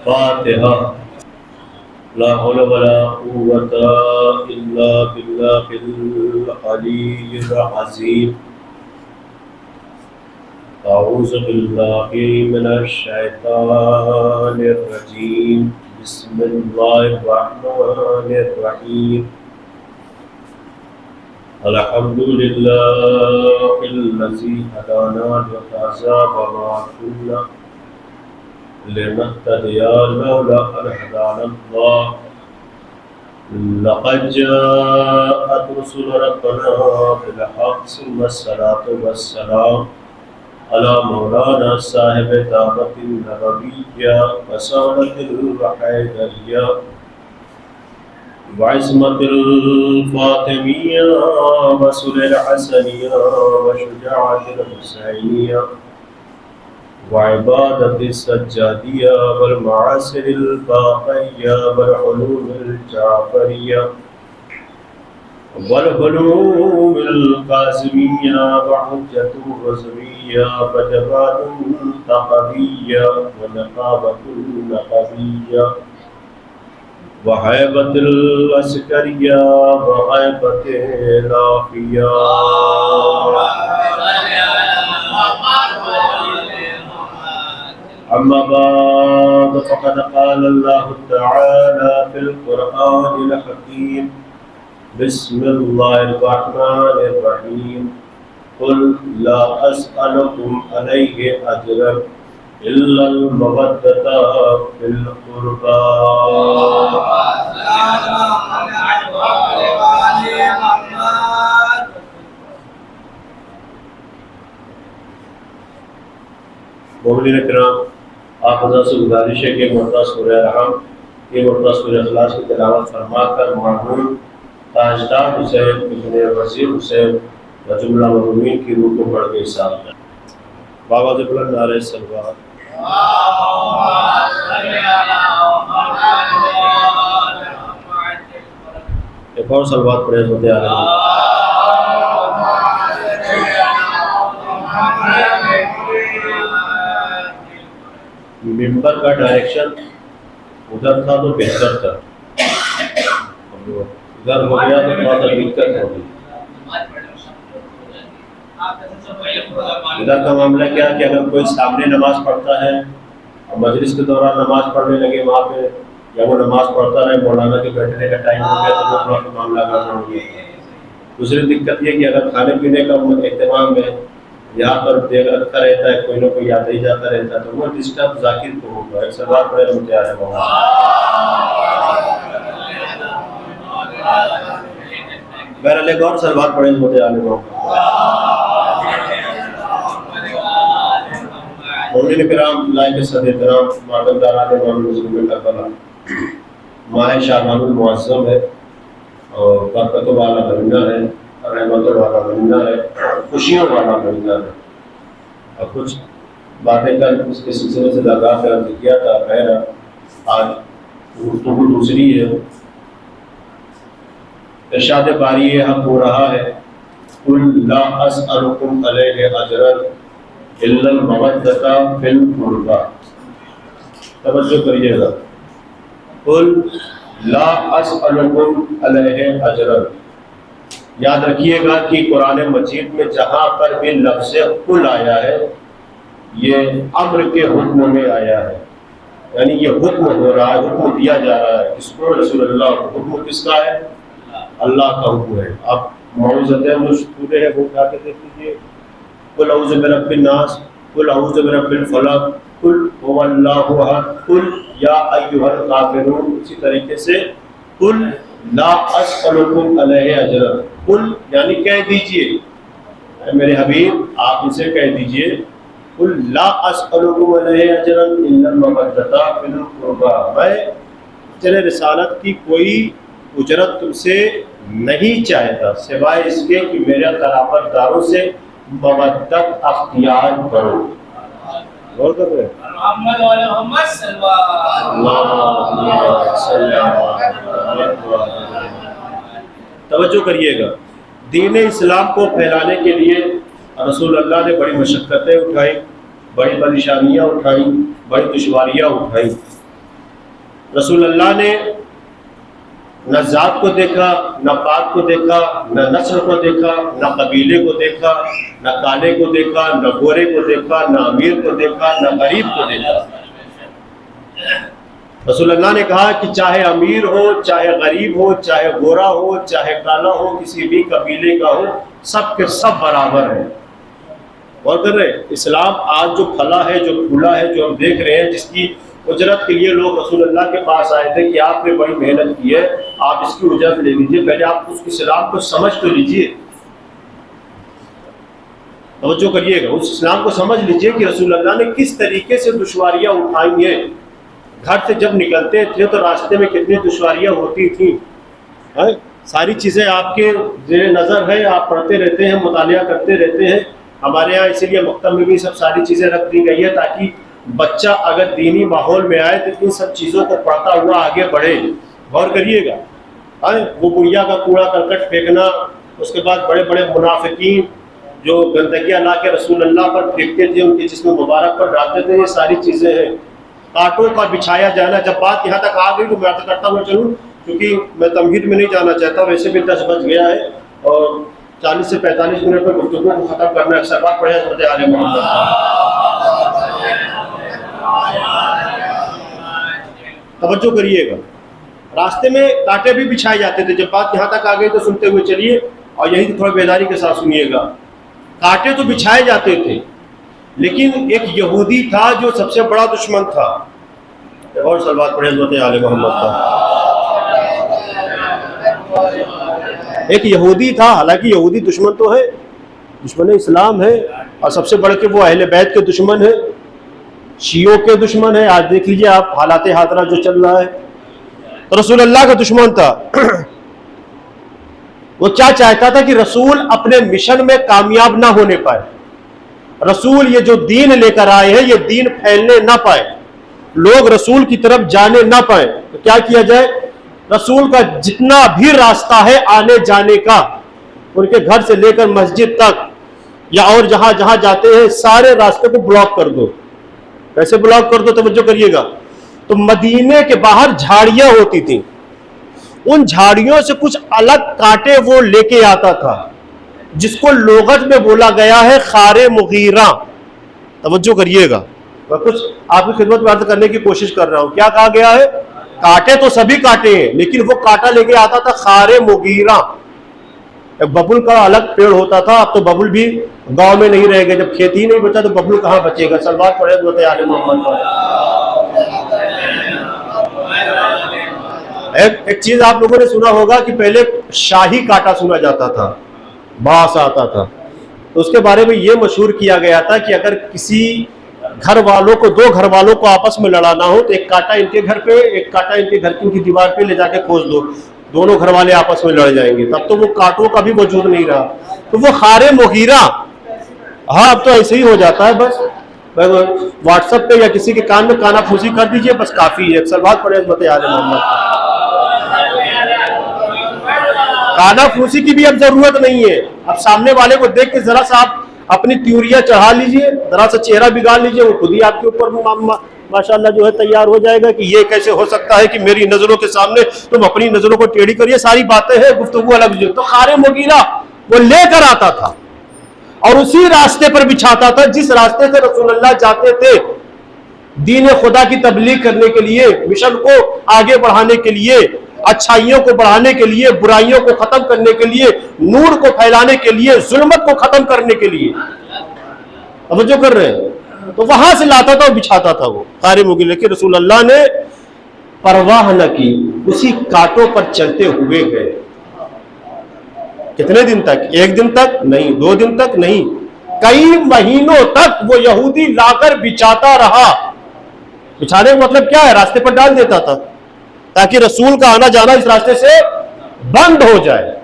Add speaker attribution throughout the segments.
Speaker 1: फातिहा। ला हौला वला कुव्वता इल्ला बिल्लाहिल अलीय्यिल अज़ीम। अऊज़ु बिल्लाहि मिनश शैतानिर रजीम। बिस्मिल्लाहिर रहमानिर रहीम। अल्हम्दुलिल्लाहिल्लज़ी हदाना लिहाज़ा वमा कुन्ना लिनहतदिया लौला अन हदानल्लाह। लक़द जाअत रुसुलु रब्बिना बिल हक़्क़ि सुम्मा अस्सलातु वस्सलाम अला मौलाना साहिब दावतिन नबविय्या व सौलतिल हैदरिया व इस्मतिल फातिमिया व सुलल हसनिया व शुजाअतिल हुसैनिया व इबादतिस सज्जादिया वल मआसिरिल बाक़िया वल उलूमिल जाफ़रिया वल हुलूमिल काज़िमिया व हुज्जतुर रज़विया व जवादुन तक़विया व नक़ाबतुन नक़विया व हैबतुल अस्करिया व हैबतिल आफ़िया। अम्मा बाद फ़क़द क़ाल अल्लाहु तआला फ़िल क़ुरआनिल हकीम। बिस्मिल्लाहिर रहमानिर रहीम। क़ुल ला अस्अलुकुम अलैहि अजरन इल्लल मवद्दता फ़िल क़ुरबा। मोमिनीन किराम, आप हज़रत से गुजारिश है कि मुर्तज़ा सूरह रहम ये मुर्तज़ा सूरह इखलास की तिलावत फरमाकर मरहूम ताजदार हुसैन इब्न वज़ीर हुसैन व जुमला मरहूमीन की रूह को पढ़ के हिसाब करें। बाबा से बुलंद नारे सलवात। एक और सलवात पढ़े होते आ रहे हैं। मिंबर का डायरेक्शन उधर था तो बेहतर था, उधर हो गया तो थोड़ा सा दिक्कत होगी। इधर का मामला क्या कि अगर कोई सामने नमाज पढ़ता है और मजलिस के दौरान नमाज पढ़ने लगे वहाँ पे, या वो नमाज पढ़ता रहे, मौलाना के बैठने का टाइम हो गया तो वो थोड़ा सा मामला गड़बड़ हो गया। दूसरी दिक्कत ये कि अगर खाने पीने का एहतमाम है, यहाँ पर देख रखा रहता है, कोई ना कोई आता ही जाता रहता है, तो वो डिस्टर्ब जाकिर को होगा। एक सवाल पड़े मुझे आ रहा है बहरहाल एक और सलवात पढ़े मुझे आने मोमिनीन किराम, लायक सदर मातमदारान मुस्लिमीन करबला माह शाबानुल मुअज़्ज़म है और बरकतों वाला महीना है, रहमतों वाला महीना है, खुशियों वाला महीना है। और कुछ बातें कल उसके सिलसिले से लगा कर किया था। खैर आज गुफ्तगू दूसरी है। इरशाद बारी हक हो रहा है, कुल ला अस्अलुकुम अलैहि अजरन इल्लल मवद्दता फिल क़ुरबा। तवज्जो करिएगा। कुल ला अस्अलुकुम अलैहि अजरन, याद रखिएगा कि कुरान मजीद में जहाँ पर भी लफ्ज़ कुल आया है ये अम्र के हुक्म में आया है, यानी ये हुक्म हो रहा है, हुक्म दिया जा रहा है। किसको? रसूलुल्लाह को। हुक्म किसका है? अल्लाह का हुक्म है। अब मौज़ूद मुश्तूर है, वो उठा के देख लीजिए। कुल औज़ु बिरब्बिन नास, कुल औज़ु बिरब्बिल फलक, कुल हुवल्लाहु अहद, कुल या अय्युहल काफिरून। इसी तरीके से कुल ला अस्अलुकुम अलैहि अजरन, कुल यानी कह दीजिए मेरे हबीब, आप इसे कह दीजिए, कुल ला अस्अलुकुम अलैहि अजरन इल्लल मवद्दता फिल क़ुरबा। मैं चले रिसालत की कोई उजरत तुमसे नहीं चाहता सिवाय इसके कि मेरे क़राबतदारों से मवद्दत अख्तियार करो। गौर कर रहे हैं? तवज्जो करिएगा। दीन इस्लाम को फैलाने के लिए रसूल अल्लाह ने बड़ी मशक्क़तें उठाई, बड़ी परेशानियाँ उठाई, बड़ी दुश्वारियाँ उठाई। रसूल अल्लाह ने न ज़ात को देखा, न पात को देखा, न नस्ल को देखा, न कबीले को देखा, न काले को देखा, न गोरे को देखा, न अमीर को देखा, न गरीब को देखा। रसूल अल्लाह ने कहा कि चाहे अमीर हो, चाहे गरीब हो, चाहे गोरा हो, चाहे काला हो, किसी भी कबीले का हो, सब के सब बराबर है। और कर रहे इस्लाम आज जो फला है, जो फूला है, जो हम देख रहे हैं, जिसकी उजरत के लिए लोग रसूल अल्लाह के पास आए थे कि आपने बड़ी मेहनत की है, आप इसकी उजरत ले लीजिए, पहले आप उस इस्लाम को समझ तो लीजिए। तवज्जो करिएगा, उस इस्लाम को समझ लीजिए कि रसूल अल्लाह ने किस तरीके से दुश्वारियाँ उठाई हैं। घर से जब निकलते थे तो रास्ते में कितनी दुश्वारियाँ होती थी, है? सारी चीज़ें आपके ज़ेरे नज़र है, आप पढ़ते रहते हैं, मुतालिया करते रहते हैं। हमारे यहाँ इसीलिए मकतब में भी सब सारी चीज़ें रख दी गई है ताकि बच्चा अगर दीनी माहौल में आए तो इन सब चीज़ों को पढ़ता हुआ आगे बढ़े। गौर करिएगा, वो बुढ़िया का कूड़ा करकट फेंकना, उसके बाद बड़े बड़े मुनाफिकीन जो गंदगियाँ ला के रसूल अल्लाह पर फेंकते थे, उनके जिस्म मुबारक पर डालते थे, ये सारी चीज़ें हैं। कांटों का बिछाया जाना, जब बात यहाँ तक आ गई तो मैं तो करता हुआ चलूँ, क्योंकि मैं तमहीद में नहीं जाना चाहता, वैसे भी 10 बज गया है और 40 से 45 मिनट में गुफ्तगू को ख़त्म करना है। अक्सर बात पढ़े हज़रत आले मोहम्मद। तवज्जो करिएगा, रास्ते में कांटे भी बिछाए जाते थे। जब बात यहाँ तक आ गई तो सुनते हुए चलिए और यही थोड़ा बेदारी के साथ सुनिएगा। कांटे तो बिछाए जाते थे, लेकिन एक यहूदी था जो सबसे बड़ा दुश्मन था। और सलवात पढ़े हज़रत आले मोहम्मद का। एक यहूदी था, हालांकि यहूदी दुश्मन तो है, दुश्मन इस्लाम है, और सबसे बढ़ के वो अहले बैत के दुश्मन है, शियों के दुश्मन है। आज देख लीजिए आप हालात हादरा जो चल रहा है, तो रसूल अल्लाह का दुश्मन था। वो क्या चाहता था कि रसूल अपने मिशन में कामयाब ना होने पाए, रसूल ये जो दीन लेकर आए हैं ये दीन फैलने ना पाए, लोग रसूल की तरफ जाने ना पाए। तो क्या किया जाए, रसूल का जितना भी रास्ता है आने जाने का, उनके घर से लेकर मस्जिद तक या और जहां जहां जाते हैं सारे रास्ते को ब्लॉक कर दो। कैसे ब्लॉक कर दो, तवज्जो करिएगा। तो मदीने के बाहर झाड़ियां होती थी, उन झाड़ियों से कुछ अलग कांटे वो लेके आता था, जिसको लोगत में बोला गया है खारे मुगीरा। तवज्जो करिएगा, मैं कुछ आपकी खिदमत में अर्ज करने की कोशिश कर रहा हूं। क्या कहा गया है, कांटे तो सभी कांटे हैं, लेकिन वो कांटा लेके आता था खारे मुगीरा। एक बबुल का अलग पेड़ होता था, अब तो बबुल भी गांव में नहीं रह गए, जब खेती ही नहीं बचा तो बबुल कहां बचेगा। सलवात पढ़े हज़रत आले मोहम्मद पर। एक चीज आप लोगों ने सुना होगा कि पहले शाही कांटा सुना जाता था, बांस आता था, तो उसके बारे में यह मशहूर किया गया था कि अगर किसी घर वालों को, दो घर वालों को आपस में लड़ाना हो तो एक कांटा इनके घर पे, एक कांटा इनके घर की दीवार पे ले जाके खोज दो, दोनों घर वाले आपस में लड़ जाएंगे। तब तो वो कांटों का भी वजूद नहीं रहा, तो वो खारे मुगीरा। हाँ, अब तो ऐसे ही हो जाता है, बस व्हाट्सएप पे या किसी के कान में काना फूसी कर दीजिए, बस काफी है। सलवात पढ़े हज़रत आले मोहम्मद। काना फूसी की भी अब जरूरत नहीं है, अब सामने वाले को देख के जरा सा आप अपनी त्यूरियां चढ़ा लीजिए, जरा सा चेहरा बिगाड़ लीजिए, वो खुद ही आपके ऊपर माशाल्लाह जो है तैयार हो जाएगा कि ये कैसे हो सकता है कि मेरी नजरों के सामने तुम अपनी नजरों को टेढ़ी करिए। सारी बातें हैं, गुफ्तगू अलग। तो खारे मुगीरा वो लेकर आता था और उसी रास्ते पर बिछाता था जिस रास्ते से रसूलुल्लाह जाते थे दीन खुदा की तबलीग करने के लिए, मिशन को आगे बढ़ाने के लिए, अच्छाइयों को बढ़ाने के लिए, बुराइयों को खत्म करने के लिए, नूर को फैलाने के लिए, जुल्मत को खत्म करने के लिए। अब जो कर रहे हैं, तो वहां से लाता था और बिछाता था वो खारे मुगीरा के। रसूल अल्लाह ने परवाह न की, उसी कांटों पर चलते हुए गए। कितने दिन तक? एक दिन तक नहीं, 2 दिन तक नहीं, कई महीनों तक वो यहूदी लाकर बिछाता रहा। बिछाने का मतलब क्या है, रास्ते पर डाल देता था ताकि रसूल का आना जाना इस रास्ते से बंद हो जाए।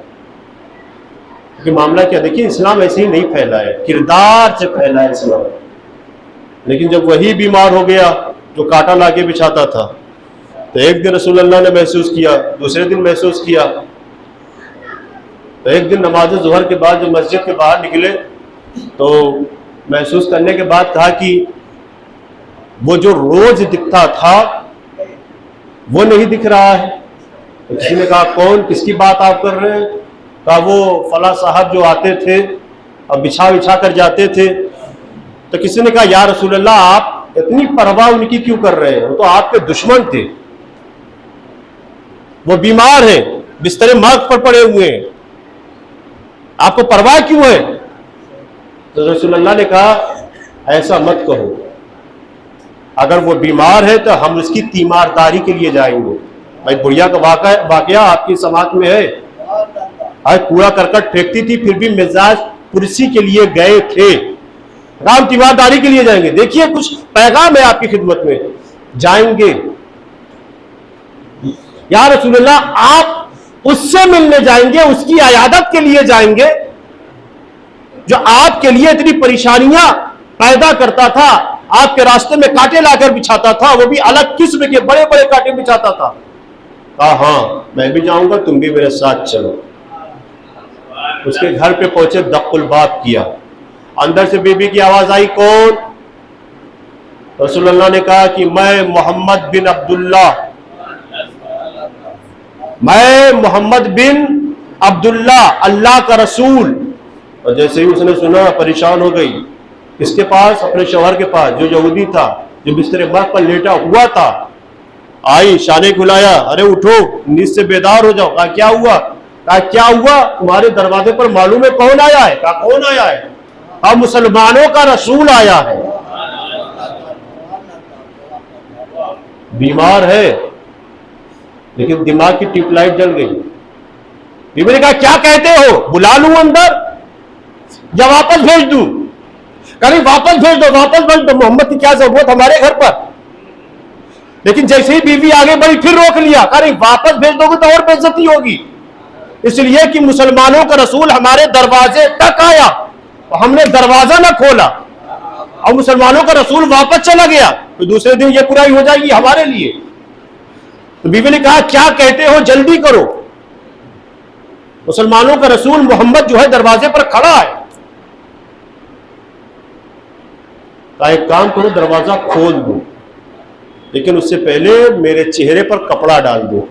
Speaker 1: कि मामला क्या, देखिए इस्लाम ऐसे ही नहीं फैला है, किरदार से फैला है इस्लाम। लेकिन जब वही बीमार हो गया जो कांटा लाके बिछाता था, तो एक दिन रसूल अल्लाह ने महसूस किया, दूसरे दिन महसूस किया, तो एक दिन नमाज ज़ुहर के बाद जब मस्जिद के बाहर निकले तो महसूस करने के बाद कहा कि वो जो रोज दिखता था वो नहीं दिख रहा है। तो किसी ने कहा कौन, किसकी बात आप कर रहे हैं? कहा वो फला साहब जो आते थे और बिछा बिछा कर जाते थे। तो किसी ने कहा या रसूल अल्लाह आप इतनी परवाह उनकी क्यों कर रहे हैं, वो तो आपके दुश्मन थे, वो बीमार हैं, बिस्तरे मर्ग पर पड़े हुए हैं, आपको परवाह क्यों है? तो रसूल अल्लाह ने कहा ऐसा मत कहो, अगर वो बीमार है तो हम उसकी तीमारदारी के लिए जाएंगे। भाई बुढ़िया का वाकया आपकी समाज में है, आज कूड़ा करकट फेंकती थी फिर भी मिजाज पुरसी के लिए गए थे, हम तीमारदारी के लिए जाएंगे। देखिए कुछ पैगाम है आपकी खिदमत में, जाएंगे। या रसूलुल्लाह आप उससे मिलने जाएंगे, उसकी अयादत के लिए जाएंगे जो आपके लिए इतनी परेशानियां पैदा करता था, आपके रास्ते में कांटे लाकर बिछाता था, वो भी अलग किस्म के बड़े बड़े कांटे बिछाता था। कहा हाँ मैं भी जाऊंगा, तुम भी मेरे साथ चलो। उसके घर पे पहुंचे, दक्कुल बात किया, अंदर से बीबी की आवाज आई कौन? रसूलुल्लाह ने कहा कि मैं मोहम्मद बिन अब्दुल्ला, मैं मोहम्मद बिन अब्दुल्ला, अल्लाह का रसूल। और जैसे ही उसने सुना परेशान हो गई। किसके पास? अपने शौहर के पास जो यहूदी था, जो बिस्तरे मर्ग पर लेटा हुआ था। आई, शाने खुलाया, अरे उठो, नींद से बेदार हो जाओ। कहा क्या हुआ? कहा क्या हुआ, तुम्हारे दरवाजे पर मालूम है कौन आया है? कहा कौन आया है? कहा मुसलमानों का रसूल आया है, बीमार है लेकिन दिमाग की ट्यूबलाइट जल गई। बीबी ने कहा क्या कहते हो, बुला लूं अंदर या वापस भेज दूं? कहीं वापस भेज दो, वापस भेज दो, मोहम्मद की क्या जरूरत हमारे घर पर। लेकिन जैसे ही बीवी आगे बढ़ी फिर रोक लिया, कहीं वापस भेज दोगे तो और बेइज्जती होगी, इसलिए कि मुसलमानों का रसूल हमारे दरवाजे तक आया तो हमने दरवाजा ना खोला और मुसलमानों का रसूल वापस चला गया तो दूसरे दिन ये बुराई हो जाएगी हमारे लिए। तो बीवी ने कहा क्या कहते हो, जल्दी करो, मुसलमानों का रसूल मोहम्मद जो है दरवाजे पर खड़ा है। कहा एक काम करो, दरवाजा खोल दो, लेकिन उससे पहले मेरे चेहरे पर कपड़ा डाल दो,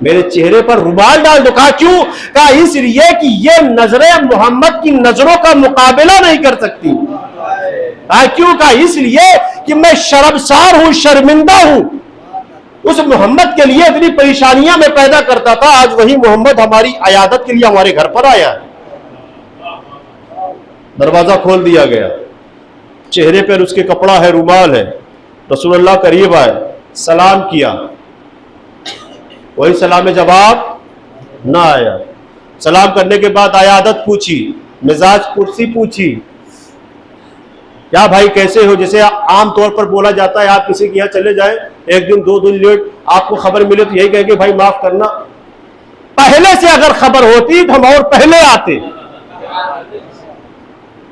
Speaker 1: मेरे चेहरे पर रुमाल डाल दो। कहा क्यों? कहा इसलिए कि ये नजरें मोहम्मद की नजरों का मुकाबला नहीं कर सकती। कहा क्यों? कहा इसलिए कि मैं शर्मसार हूं, शर्मिंदा हूं। उस मोहम्मद के लिए इतनी परेशानियां मैं पैदा करता था, आज वही मोहम्मद हमारी अयादत के लिए हमारे घर पर आया। दरवाजा खोल दिया गया, चेहरे पर उसके कपड़ा है, रुमाल है। रसूलुल्लाह करीब आए, सलाम किया, वही सलाम में जवाब ना आया। सलाम करने के बाद अयादत पूछी, मिजाज कुर्सी पूछी, क्या भाई कैसे हो? जैसे आम तौर पर बोला जाता है, आप किसी के यहाँ चले जाए, एक दिन दो दिन लेट आपको खबर मिले तो यही कहेंगे भाई माफ करना। पहले से अगर खबर होती तो हम और पहले आते।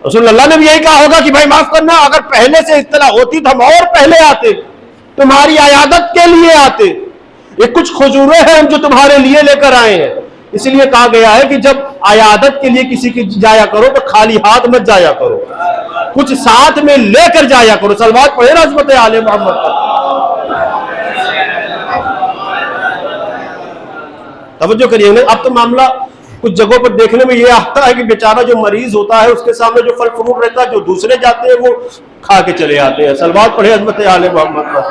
Speaker 1: रसूलुल्लाह ने भी यही कहा होगा कि भाई माफ करना, अगर पहले से इत्तला होती तो हम और पहले आते, तुम्हारी अयादत के लिए आते। ये कुछ खजूरें हैं हम जो तुम्हारे लिए लेकर आए हैं। इसलिए कहा गया है कि जब अयादत के लिए किसी की जाया करो तो खाली हाथ मत जाया करो, कुछ साथ में लेकर जाया करो। सलवात पढ़े ना अज़मत आले मोहम्मद पर। तवज्जो करिए ना। अब तो मामला कुछ जगहों पर देखने में यह आता है कि बेचारा जो मरीज होता है उसके सामने जो फल फ्रूट रहता है, जो दूसरे जाते हैं वो खा के चले आते हैं। सलवात पढ़े अज़मत आले मोहम्मद पर।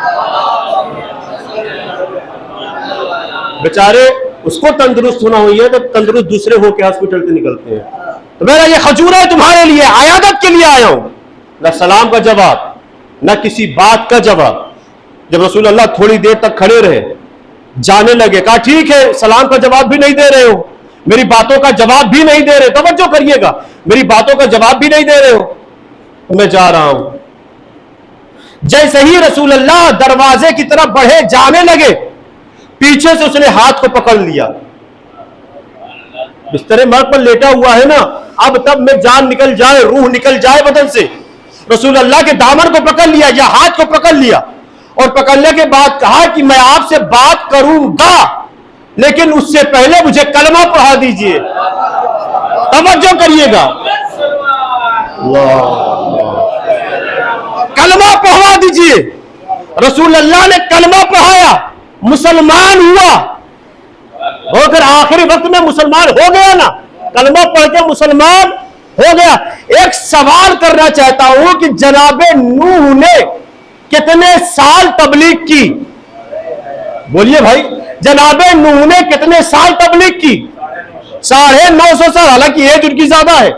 Speaker 1: बेचारे उसको तंदुरुस्त होना हुई है तो तंदुरुस्त दूसरे होकर हॉस्पिटल से निकलते हैं। तो मेरा ये खजूर है तुम्हारे लिए, अयादत के लिए आया हूं। न सलाम का जवाब, न किसी बात का जवाब। जब रसूलुल्लाह थोड़ी देर तक खड़े रहे, जाने लगे, कहा ठीक है सलाम का जवाब भी नहीं दे रहे हो, मेरी बातों का जवाब भी नहीं दे रहे, तवज्जो करिएगा, मेरी बातों का जवाब भी नहीं दे रहे हो, तो मैं जा रहा हूं। जैसे ही रसूलुल्लाह दरवाजे की तरफ बढ़े, जाने लगे, पीछे से उसने हाथ को पकड़ लिया। बिस्तरे मर्ग पर लेटा हुआ है ना, अब तब में जान निकल जाए, रूह निकल जाए बदन से। रसूलुल्लाह के दामन को पकड़ लिया या हाथ को पकड़ लिया और पकड़ने के बाद कहा कि मैं आपसे बात करूंगा,
Speaker 2: लेकिन उससे पहले मुझे कलमा पढ़ा दीजिए। तवज्जो करिएगा, कलमा पढ़वा दीजिए। रसूल अल्लाह ने कलमा पढ़ाया, मुसलमान हुआ, होकर आखिरी वक्त में मुसलमान हो गया ना, कलमा पढ़ के मुसलमान हो गया। एक सवाल करना चाहता हूं कि जनाबे नूह ने कितने साल तबलीग की? बोलिए भाई, जनाबे नूह ने कितने साल तबलीग की? 950 साल। हालांकि एज उनकी ज्यादा है।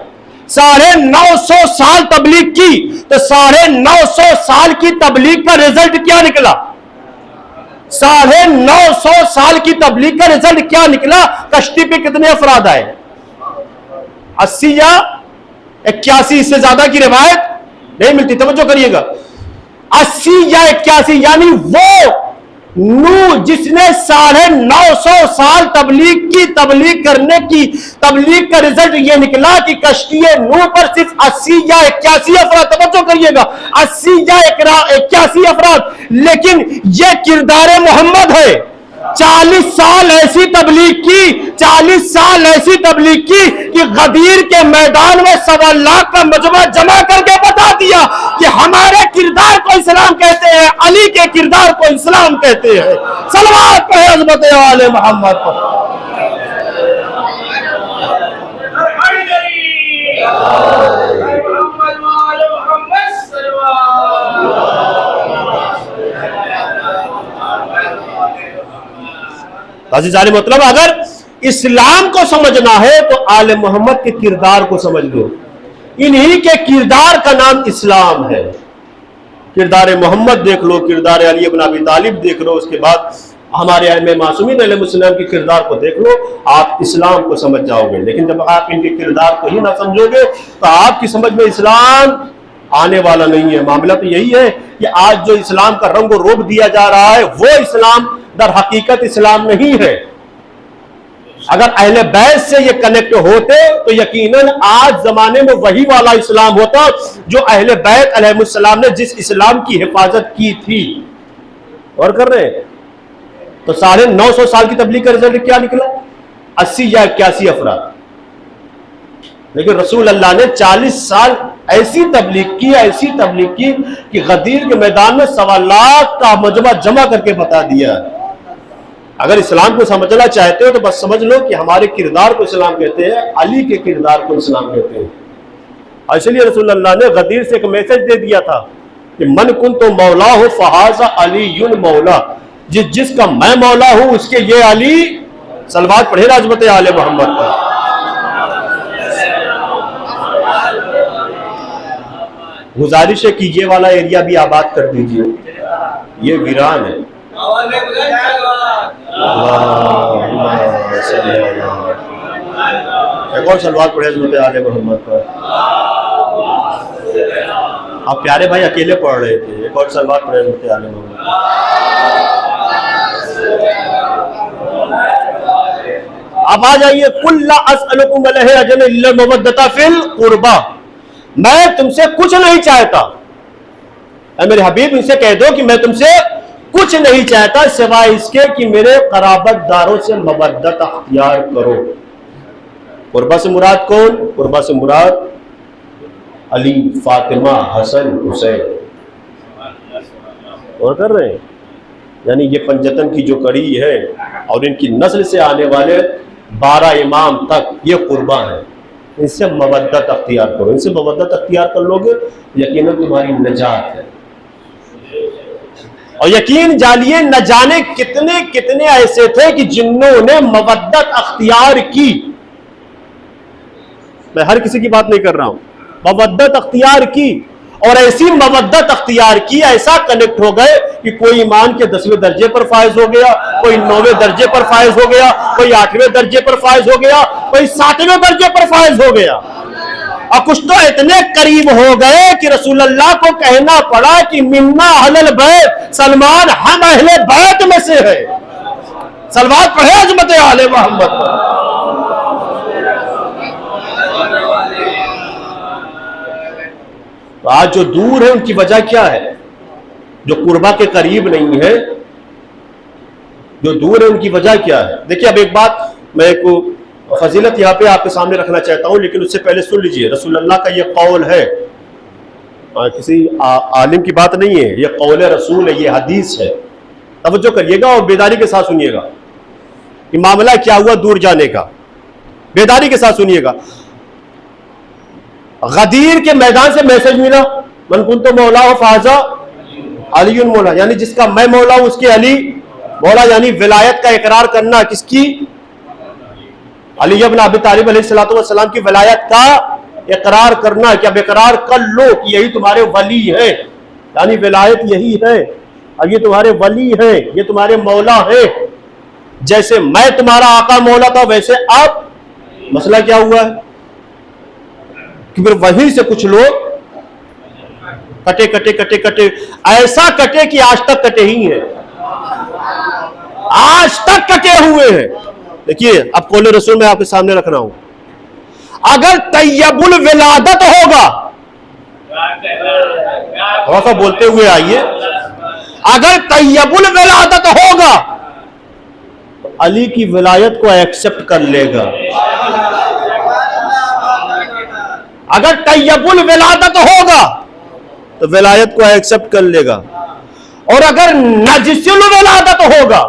Speaker 2: 950 साल तबलीग की, तो 950 साल की तबलीग का रिजल्ट क्या निकला? 950 साल की तबलीग का रिजल्ट क्या निकला? कश्ती पे कितने अफराद आए? 80 या 81, इससे ज्यादा की रिवायत नहीं मिलती। तवज्जो करिएगा, 80 या 81, यानी वो नूह जिसने 950 साल तबलीग की, तबलीग करने की, तबलीग का रिजल्ट यह निकला कि कश्ती नूह पर सिर्फ 80 या 81 अफराद, तवज्जो करिएगा, 80 या 81 अफराद। लेकिन यह किरदार मोहम्मद है। 40 साल ऐसी तबलीग की, 40 साल ऐसी तबलीग की कि गदीर के मैदान में 1.25 लाख का मजमा जमा करके बता दिया कि हमारे किरदार को इस्लाम कहते हैं, अली के किरदार को इस्लाम कहते हैं। सलवात पे हज़रत आले मोहम्मद पर। अज़ीज़ान मतलब अगर इस्लाम को समझना है तो आले मोहम्मद के किरदार को समझ लो। इन्हीं के किरदार का नाम इस्लाम है। किरदार मोहम्मद देख लो, किरदार अली इब्न अबी तालिब देख लो, उसके बाद हमारे अइम्मा मासूमीन अलैहिमुस्सलाम के किरदार को देख लो, आप इस्लाम को समझ जाओगे। लेकिन जब आप इनके किरदार को ही ना समझोगे तो आपकी समझ में इस्लाम आने वाला नहीं है। मामला तो यही है कि आज जो इस्लाम का रंग रूप दिया जा रहा है वो इस्लाम दर हकीकत इस्लाम नहीं है। अगर अहले बैत से ये कनेक्ट होते तो यकीनन आज जमाने में वही वाला इस्लाम होता जो अहले बैत अलैहिमुस्सलाम ने जिस इस्लाम की हिफाजत की थी और कर रहे हैं। तो 950 साल की तबलीग का रिजल्ट क्या निकला? 80 या 81 अफराद। लेकिन रसूल अल्लाह ने 40 साल ऐसी तबलीग की कि गदीर के मैदान में 1.25 लाख का मजमा जमा करके बता दिया। अगर इस्लाम को समझना चाहते हो तो बस समझ लो कि हमारे किरदार को इस्लाम कहते हैं, अली के किरदार को इस्लाम कहते हैं। इसलिए रसूल अल्लाह ने गदीर से एक मैसेज दे दिया था कि मन कुन तो मौला हो फहाजा अली युन मौला, जिसका मैं मौला हूं उसके ये अली। सलवात पढ़े हज़रत आले मोहम्मद पर। गुजारिश है कि ये वाला एरिया भी आबाद कर दीजिए, ये वीरान है। एक और सलवात पढ़े हज़रत आले मोहम्मद पर। आप प्यारे भाई अकेले पढ़ रहे थे, एक और सलवात पढ़े हज़रत आले मोहम्मद। अब आ जाइए, कुल्ला अस्अलुकुम अलैहि अजरन इल्ला मवद्दता फिल कुर्बा। मैं तुमसे कुछ नहीं चाहता, मेरे हबीब इनसे कह दो कि मैं तुमसे कुछ नहीं चाहता सिवाय इसके कि मेरे क़राबतदारों से मवद्दत अख्तियार करो। कुर्बा से मुराद कौन? कुर्बा से मुराद अली, फातिमा, हसन, हुसैन। और कर रहे हैं, यानी ये पंजतन की जो कड़ी है और इनकी नस्ल से आने वाले 12 इमाम तक ये कुर्बा है। इनसे मवद्दत अख्तियार करो, इनसे मवद्दत अख्तियार कर लोगे यकीनन तुम्हारी नजात है। और यकीन जानिए, न जाने कितने कितने ऐसे थे कि जिन्होंने मवद्दत अख्तियार की। मैं हर किसी की बात नहीं कर रहा हूं, मवद्दत अख्तियार की। और ऐसी मवद्दत अख्तियार की, ऐसा कनेक्ट हो गए कि कोई ईमान के 10वें दर्जे पर फायज हो गया, कोई 9वें दर्जे पर फायज हो गया, कोई 8वें दर्जे पर फायज हो गया, कोई 7वें दर्जे पर फायज हो गया। और कुछ तो इतने करीब हो गए कि रसूल अल्लाह को कहना पड़ा कि मिन्ना अहलल बैत, सलमान हम अहले बैत में से है। सलवात पढ़े हज़रत आले मोहम्मद पर। तो आज जो दूर है उनकी वजह क्या है? जो कुर्बा के करीब नहीं है जो दूर है उनकी वजह क्या है? देखिए, अब एक बात मैं को फजीलत यहाँ पे आपके सामने रखना चाहता हूँ, लेकिन उससे पहले सुन लीजिए, रसूलुल्लाह का ये कौल है, किसी आलिम की बात नहीं है, ये कौल रसूल है, ये हदीस है। तवज्जो करिएगा और बेदारी के साथ सुनिएगा कि मामला क्या हुआ दूर जाने का, बेदारी के साथ सुनिएगा। गदीर के मैदान से मैसेज मिला, मन कुंतु मौला हो फाजा अली मौला, यानी जिसका मैं मौला हूं उसके अली मौला, यानी विलायत का इकरार करना किसकी? अली इब्न अबी तालिब अलैहिस्सलातु वस्सलाम की विलायत का इकरार करना कि अब इकरार कर लो कि यही तुम्हारे वली है, यानी विलायत यही है और ये तुम्हारे वली है, ये तुम्हारे मौला है। जैसे मैं तुम्हारा आका मौला था वैसे अब मसला क्या हुआ है कि फिर वहीं से कुछ लोग कटे कटे कटे कटे, ऐसा कटे कि आज तक कटे ही हैं, आज तक कटे हुए हैं। देखिए, अब कौले रसूल में आपके सामने रख रहा हूं, अगर तैयबुल विलादत होगा, थोड़ा सा बोलते हुए आइए, अगर तैयबुल विलादत होगा तो अली की विलायत को एक्सेप्ट कर लेगा। अगर तैयबुल विलादत होगा तो विलायत को एक्सेप्ट कर लेगा, और अगर नजिसुल विलादत होगा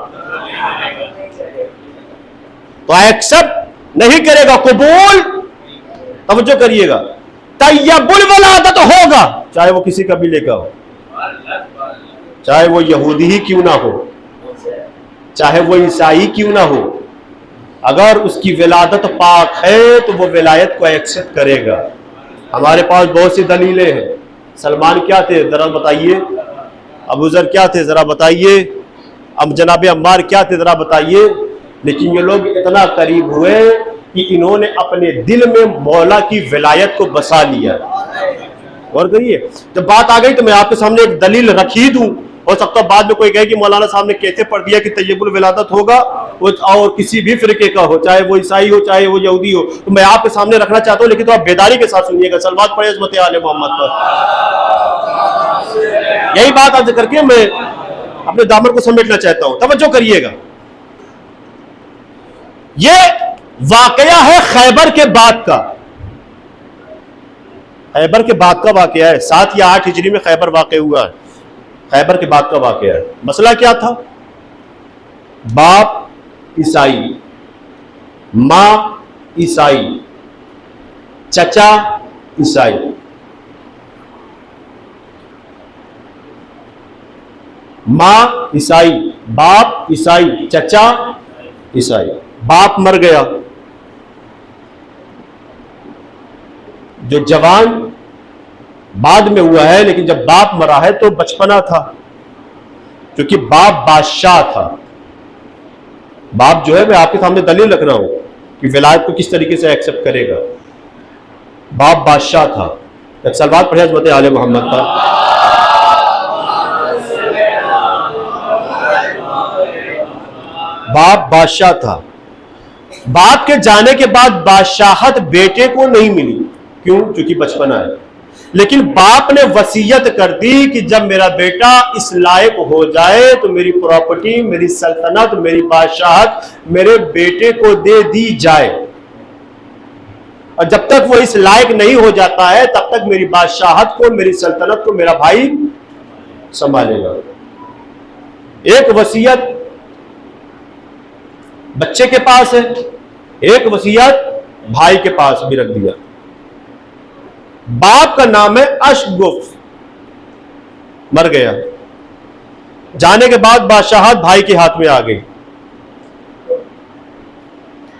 Speaker 2: तो एक्सेप्ट नहीं करेगा, कबूल। तवज्जो करिएगा, तैयबुल विलादत होगा चाहे वो किसी कबीले का हो, चाहे वो यहूदी ही क्यों ना हो, चाहे वो ईसाई क्यों ना हो, अगर उसकी विलादत पाक है तो वो विलायत को एक्सेप्ट करेगा। हमारे पास बहुत सी दलीलें हैं। सलमान क्या थे जरा बताइए, अबू ज़र क्या थे जरा बताइए, अब जनाब अम्मार क्या थे जरा बताइए। लेकिन ये लोग इतना करीब हुए कि इन्होंने अपने दिल में मौला की विलायत को बसा लिया। गौर करिए, जब बात आ गई तो मैं आपके सामने एक दलील रख ही दूं, हो सकता है बाद में कोई कहे कि मौलाना साहब ने कैसे पढ़ दिया कि तैयबुल विलादत होगा और किसी भी फिरके का हो, चाहे वो ईसाई हो चाहे वो यहूदी हो, तो मैं आपके सामने रखना चाहता हूं, लेकिन तो आप बेदारी के साथ सुनिएगा। सलवात पढ़े इस्मत आले मोहम्मद पर। यही बात आज करके मैं अपने दामन को समेटना चाहता हूं, तवज्जो करिएगा। ये वाकया है खैबर के बाद का, खैबर के बाद का वाकया है, 7 या 8 हिजरी में खैबर वाकया हुआ है, खैबर के बाद का वाकया है। मसला क्या था? बाप ईसाई, मां ईसाई, चचा ईसाई। मां ईसाई, बाप ईसाई, चचा ईसाई। बाप मर गया, जो जवान बाद में हुआ है, लेकिन जब बाप मरा है तो बचपना था, क्योंकि बाप बादशाह था। बाप जो है मैं आपके सामने दलील रख रहा हूं कि विलायत को किस तरीके से एक्सेप्ट करेगा। बाप बादशाह था। एक सलवात पढ़े हज़रत आले मोहम्मद पर। बाप बादशाह था। बाप के जाने के बाद बादशाहत बेटे को नहीं मिली, क्यों? क्योंकि बचपना है। लेकिन बाप ने वसीयत कर दी कि जब मेरा बेटा इस लायक हो जाए तो मेरी प्रॉपर्टी, मेरी सल्तनत, मेरी बादशाहत मेरे बेटे को दे दी जाए, और जब तक वो इस लायक नहीं हो जाता है तब तक मेरी बादशाहत को, मेरी सल्तनत को मेरा भाई संभालेगा। एक वसीयत बच्चे के पास है, एक वसीयत भाई के पास भी रख दिया। बाप का नाम है अशगुफ, मर गया। जाने के बाद बादशाहत भाई के हाथ में आ गई।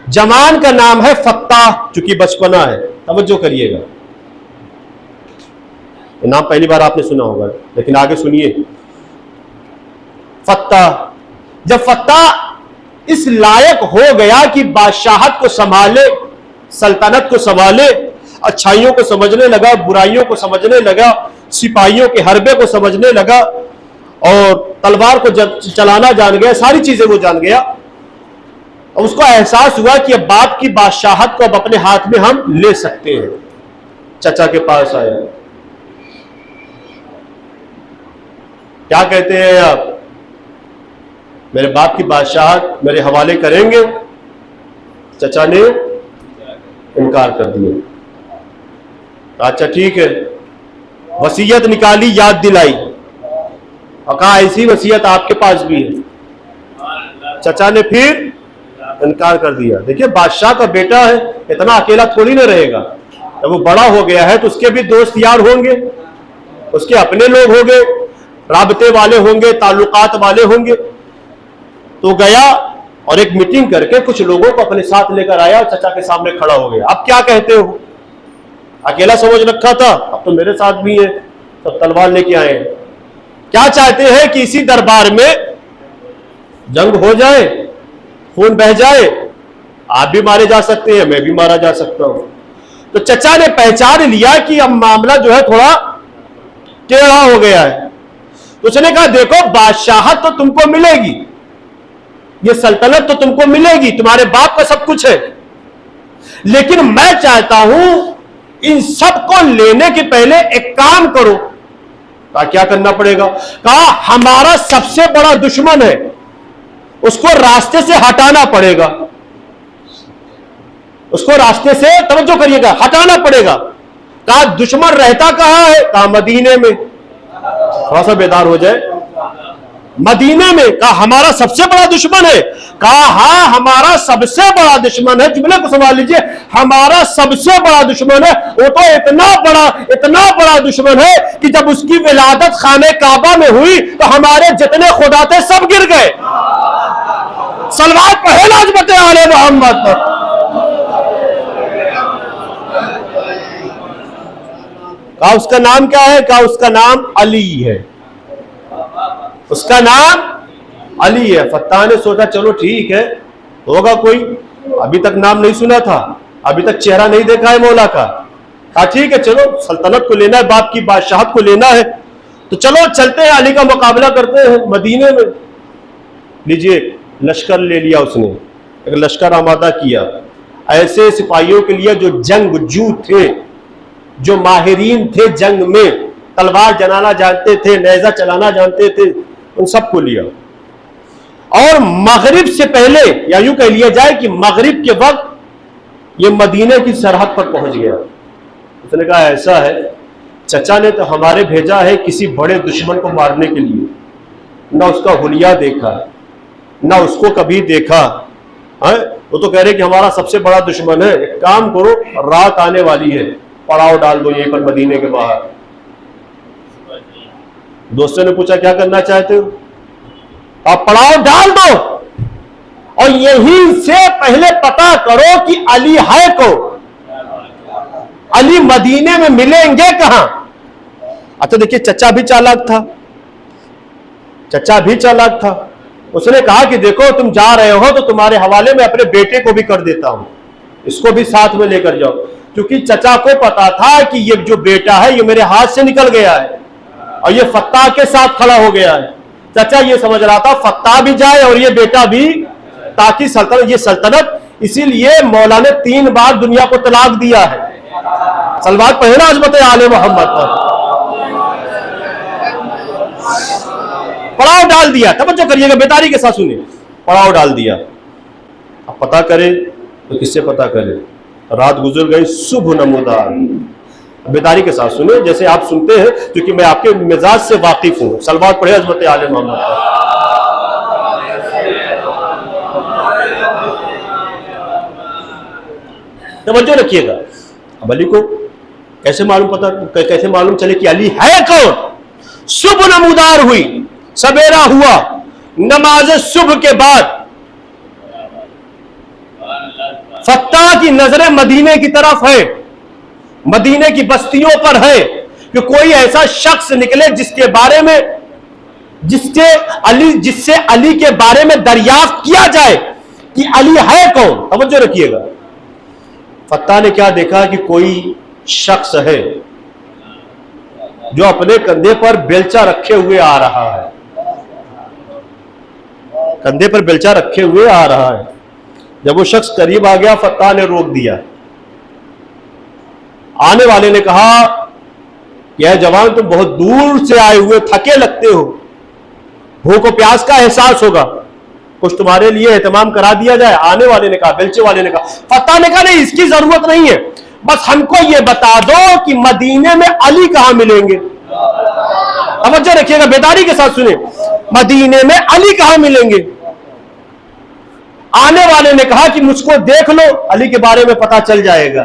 Speaker 2: जमान का नाम है फत्ताह, चूंकि बचपना है। तवज्जो करिएगा, ये नाम पहली बार आपने सुना होगा, लेकिन आगे सुनिए। फत्ताह, जब फत्ताह इस लायक हो गया कि बादशाहत को संभाले, सल्तनत को संभाले, अच्छाइयों को समझने लगा, बुराइयों को समझने लगा, सिपाहियों के हरबे को समझने लगा, और तलवार को चलाना जान गया, सारी चीजें वो जान गया। और उसको एहसास हुआ कि अब बाप की बादशाहत को अब अपने हाथ में हम ले सकते हैं। चचा के पास आया, क्या कहते हैं आप? मेरे बाप की बादशाहत मेरे हवाले करेंगे। चचा ने इनकार कर दिया। अच्छा ठीक है, वसीयत निकाली, याद दिलाई और कहा ऐसी वसीयत आपके पास भी है। चचा ने फिर इनकार कर दिया। देखिए बादशाह का बेटा है, इतना अकेला थोड़ी ना रहेगा। जब वो बड़ा हो गया है तो उसके भी दोस्त यार होंगे, उसके अपने लोग होंगे, राबते वाले होंगे, ताल्लुकात वाले होंगे। तो गया और एक मीटिंग करके कुछ लोगों को अपने साथ लेकर आया और चचा के सामने खड़ा हो गया। अब क्या कहते हो? अकेला समझ रखा था, अब तो मेरे साथ भी है, सब तलवार लेके आए हैं। क्या चाहते हैं कि इसी दरबार में जंग हो जाए, खून बह जाए, आप भी मारे जा सकते हैं, मैं भी मारा जा सकता हूं। तो चचा ने पहचान लिया कि अब मामला जो है थोड़ा टेढ़ा हो गया है। तो उसने कहा देखो बादशाहत तो तुमको मिलेगी, ये सल्तनत तो तुमको मिलेगी, तुम्हारे बाप का सब कुछ है, लेकिन मैं चाहता हूं इन सब को लेने के पहले एक काम करो। कहा क्या करना पड़ेगा? कहा हमारा सबसे बड़ा दुश्मन है, उसको रास्ते से हटाना पड़ेगा, उसको रास्ते से, तवज्जो करिएगा, हटाना पड़ेगा। कहा दुश्मन रहता कहां है? कहा मदीने में। थोड़ा सा बेदार हो जाए। मदीने में। कहा हमारा सबसे बड़ा दुश्मन है? कहा हां हमारा सबसे बड़ा दुश्मन है। जुमले को संभाल लीजिए, हमारा सबसे बड़ा दुश्मन है। वो तो इतना बड़ा दुश्मन है कि जब उसकी विलादत खाने काबा में हुई तो हमारे जितने खुदा थे सब गिर गए। सलवात पढ़े लाजमत आले मोहम्मद पर। कहा उसका नाम क्या है? कहा उसका नाम अली है, उसका नाम अली है। फत्ताह ने सोचा चलो ठीक है, होगा कोई, अभी तक नाम नहीं सुना था, अभी तक चेहरा नहीं देखा है मौला का। कहा ठीक है चलो, सल्तनत को लेना है, बाप की बादशाहत को लेना है, तो चलो चलते हैं, अली का मुकाबला करते हैं मदीने में। लीजिए लश्कर ले लिया उसने, एक लश्कर आमादा किया, ऐसे सिपाहियों के लिए जो जंगजू थे, जो माहिरीन थे जंग में, तलवार जलाना जानते थे, नेजा चलाना जानते थे, उन सबको लिया। और मगरिब से पहले, या यूं कह लिया जाए कि मगरिब के वक्त ये मदीने की सरहद पर पहुंच गया। उसने कहा ऐसा है, चचा ने तो हमारे भेजा है किसी बड़े दुश्मन को मारने के लिए, ना उसका हुलिया देखा, ना उसको कभी देखा है। वो तो कह रहे कि हमारा सबसे बड़ा दुश्मन है। एक काम करो, रात आने वाली है, पड़ाव डाल दो यहीं पर मदीने के बाहर। दोस्तों ने पूछा क्या करना चाहते हो? आप पड़ाव डाल दो और यहीं से पहले पता करो कि अली है कौन, अली मदीने में मिलेंगे कहां। अच्छा देखिए चचा भी चालाक था, चचा भी चालाक था। उसने कहा कि देखो तुम जा रहे हो तो तुम्हारे हवाले में अपने बेटे को भी कर देता हूं, इसको भी साथ में लेकर जाओ, क्योंकि चचा को पता था कि ये जो बेटा है ये मेरे हाथ से निकल गया है और ये फत्ताह के साथ खड़ा हो गया है। चचा ये समझ रहा था फत्ताह भी जाए और ये बेटा भी, ताकि सल्तनत, ये सल्तनत, इसीलिए मौला ने 3 बार दुनिया को तलाक दिया है। सलवात पहला अजमत आले मोहम्मद पर पड़ाव डाल दिया। तवज्जो करिएगा, बेदारी के साथ सुनिए, पड़ाव डाल दिया। अब पता करे तो किससे पता करे? रात गुजर गई, सुबह नमूदार। बेदारी के साथ सुने, जैसे आप सुनते हैं, क्योंकि मैं आपके मिजाज से वाकिफ हूं। सलवात पढ़े हज़रत आले मोहम्मद पर। तवज्जो रखिएगा। अब अली को कैसे मालूम चले कि अली है कौन? सुबह नमूदार हुई, सवेरा हुआ, नमाज सुबह के बाद फत्ताह की नजरें मदीने की तरफ है, मदीने की बस्तियों पर है कि कोई ऐसा शख्स निकले जिसके बारे में, जिससे अली के बारे में दरियाफ्त किया जाए कि अली है कौन। तवज्जो रखिएगा। फत्ताह ने क्या देखा कि कोई शख्स है जो अपने कंधे पर बेलचा रखे हुए आ रहा है, कंधे पर बेलचा रखे हुए आ रहा है। जब वो शख्स करीब आ गया, फत्ताह ने रोक दिया। आने वाले ने कहा, यह जवान तुम बहुत दूर से आए हुए, थके लगते हो, भूख और प्यास का एहसास होगा, कुछ तुम्हारे लिए एहतमाम करा दिया जाए। आने वाले ने कहा, बेलचे वाले ने कहा, फत्ता ने कहा नहीं, इसकी जरूरत नहीं है, बस हमको ये बता दो कि मदीने में अली कहां मिलेंगे। तवज्जो रखिएगा, बेदारी के साथ सुने, मदीने में अली कहां मिलेंगे। आने वाले ने कहा कि मुझको देख लो, अली के बारे में पता चल जाएगा।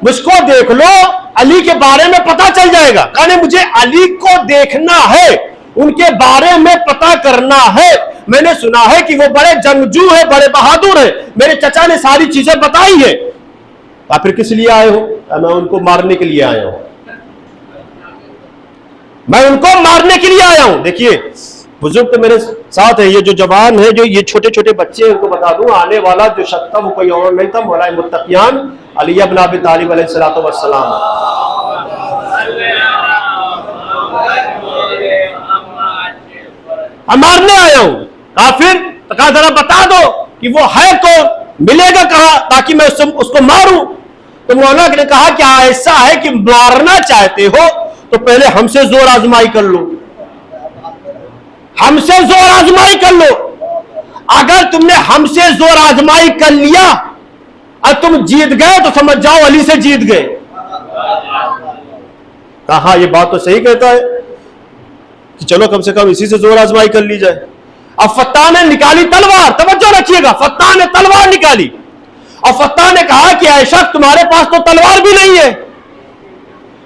Speaker 2: मुझको देख लो, अली के बारे में पता चल जाएगा। कहने मुझे अली को देखना है, उनके बारे में पता करना है। मैंने सुना है कि वो बड़े जंगजू है, बड़े बहादुर है, मेरे चचा ने सारी चीजें बताई है। आप फिर किस लिए आए हो? मैं उनको मारने के लिए आया हूं, मैं उनको मारने के लिए आया हूं। देखिए बुजुर्ग तो मेरे साथ है, ये जो जवान है, जो ये छोटे छोटे बच्चे, उनको बता दूं, आने वाला जो शख्स था वो कोई और नहीं था, मौला मुत्तकियान अली इब्न अबी तालिब अलैहिस्सलातु वस्सलाम। हम मारने आया हूं। काफिर तो कहा जरा बता दो कि वो है कौन, मिलेगा कहां, ताकि मैं उसको मारूं। तो मौला ने कहा कि ऐसा है कि मारना चाहते हो तो पहले हमसे जोर आजमाई कर लो, हमसे जोर आजमाई कर लो। अगर तुमने हमसे जोर आजमाई कर लिया और तुम जीत गए तो समझ जाओ अली से जीत गए। कहा ये बात तो सही कहता है कि चलो कम से कम इसी से जोर आजमाई कर ली जाए। अब फत्ता ने निकाली तलवार, तवज्जो रखिएगा, फत्ता ने तलवार निकाली और फत्ता ने कहा कि ऐशा तुम्हारे पास तो तलवार भी नहीं है।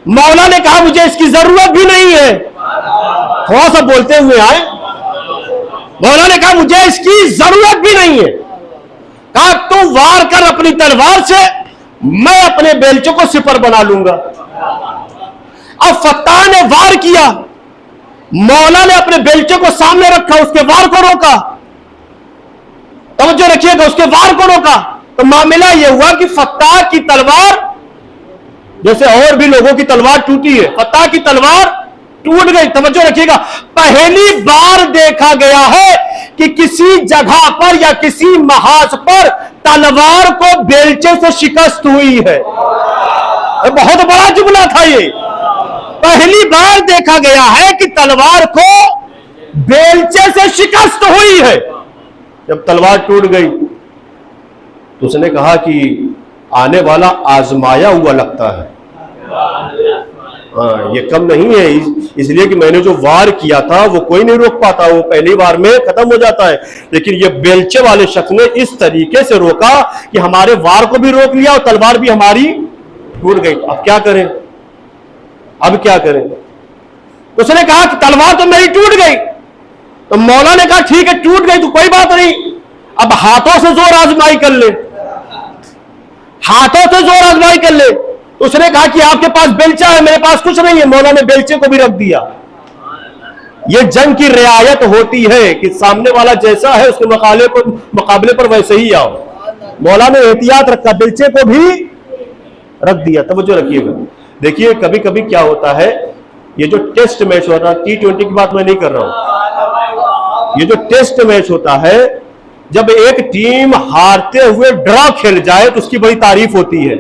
Speaker 2: मौला ने कहा मुझे इसकी जरूरत भी नहीं है। थोड़ा सा बोलते हुए आए। मौला ने कहा मुझे इसकी जरूरत भी नहीं है। कहा तू वार कर अपनी तलवार से, मैं अपने बेलचों को सिपर बना लूंगा। अब फत्ता ने वार किया, मौला ने अपने बेलचे को सामने रखा, उसके वार को रोका। तवज्जो रखिएगा, उसके वार को रोका। तो मामला यह हुआ कि फत्ता की तलवार, जैसे और भी लोगों की तलवार टूटी है, फत्ता की तलवार टूट गई। तवज्जो रखिएगा, पहली बार देखा गया है कि किसी जगह पर या किसी महाज पर तलवार को बेलचे से शिकस्त हुई है। बहुत बड़ा जुमला था ये। पहली बार देखा गया है कि तलवार को बेलचे से शिकस्त हुई है। जब तलवार टूट गई तो उसने कहा कि आने वाला आजमाया हुआ लगता है। हाँ, ये कम नहीं है, इसलिए कि मैंने जो वार किया था वो कोई नहीं रोक पाता, वो पहली बार में खत्म हो जाता है। लेकिन ये बेलचे वाले शख्स ने इस तरीके से रोका कि हमारे वार को भी रोक लिया और तलवार भी हमारी टूट गई। अब क्या करें, अब क्या करें? उसने कहा कि तलवार तो मेरी टूट गई। तो मौला ने कहा ठीक है टूट गई तो कोई बात नहीं, अब हाथों से जोर आजमाई कर ले, हाथों से जोर आजमाई कर ले। उसने कहा कि आपके पास बेलचा है, मेरे पास कुछ नहीं है। मौला ने बेलचे को भी रख दिया। यह जंग की रियायत होती है कि सामने वाला जैसा है उसके मुकाबले पर वैसे ही आओ। मौला ने एहतियात रखा, बेलचे को भी रख दिया। तवज्जो रखिएगा, देखिए कभी कभी क्या होता है, ये जो टेस्ट मैच होता है, T20 की बात मैं नहीं कर रहा हूं, ये जो टेस्ट मैच होता है, जब एक टीम हारते हुए ड्रा खेल जाए तो उसकी बड़ी तारीफ होती है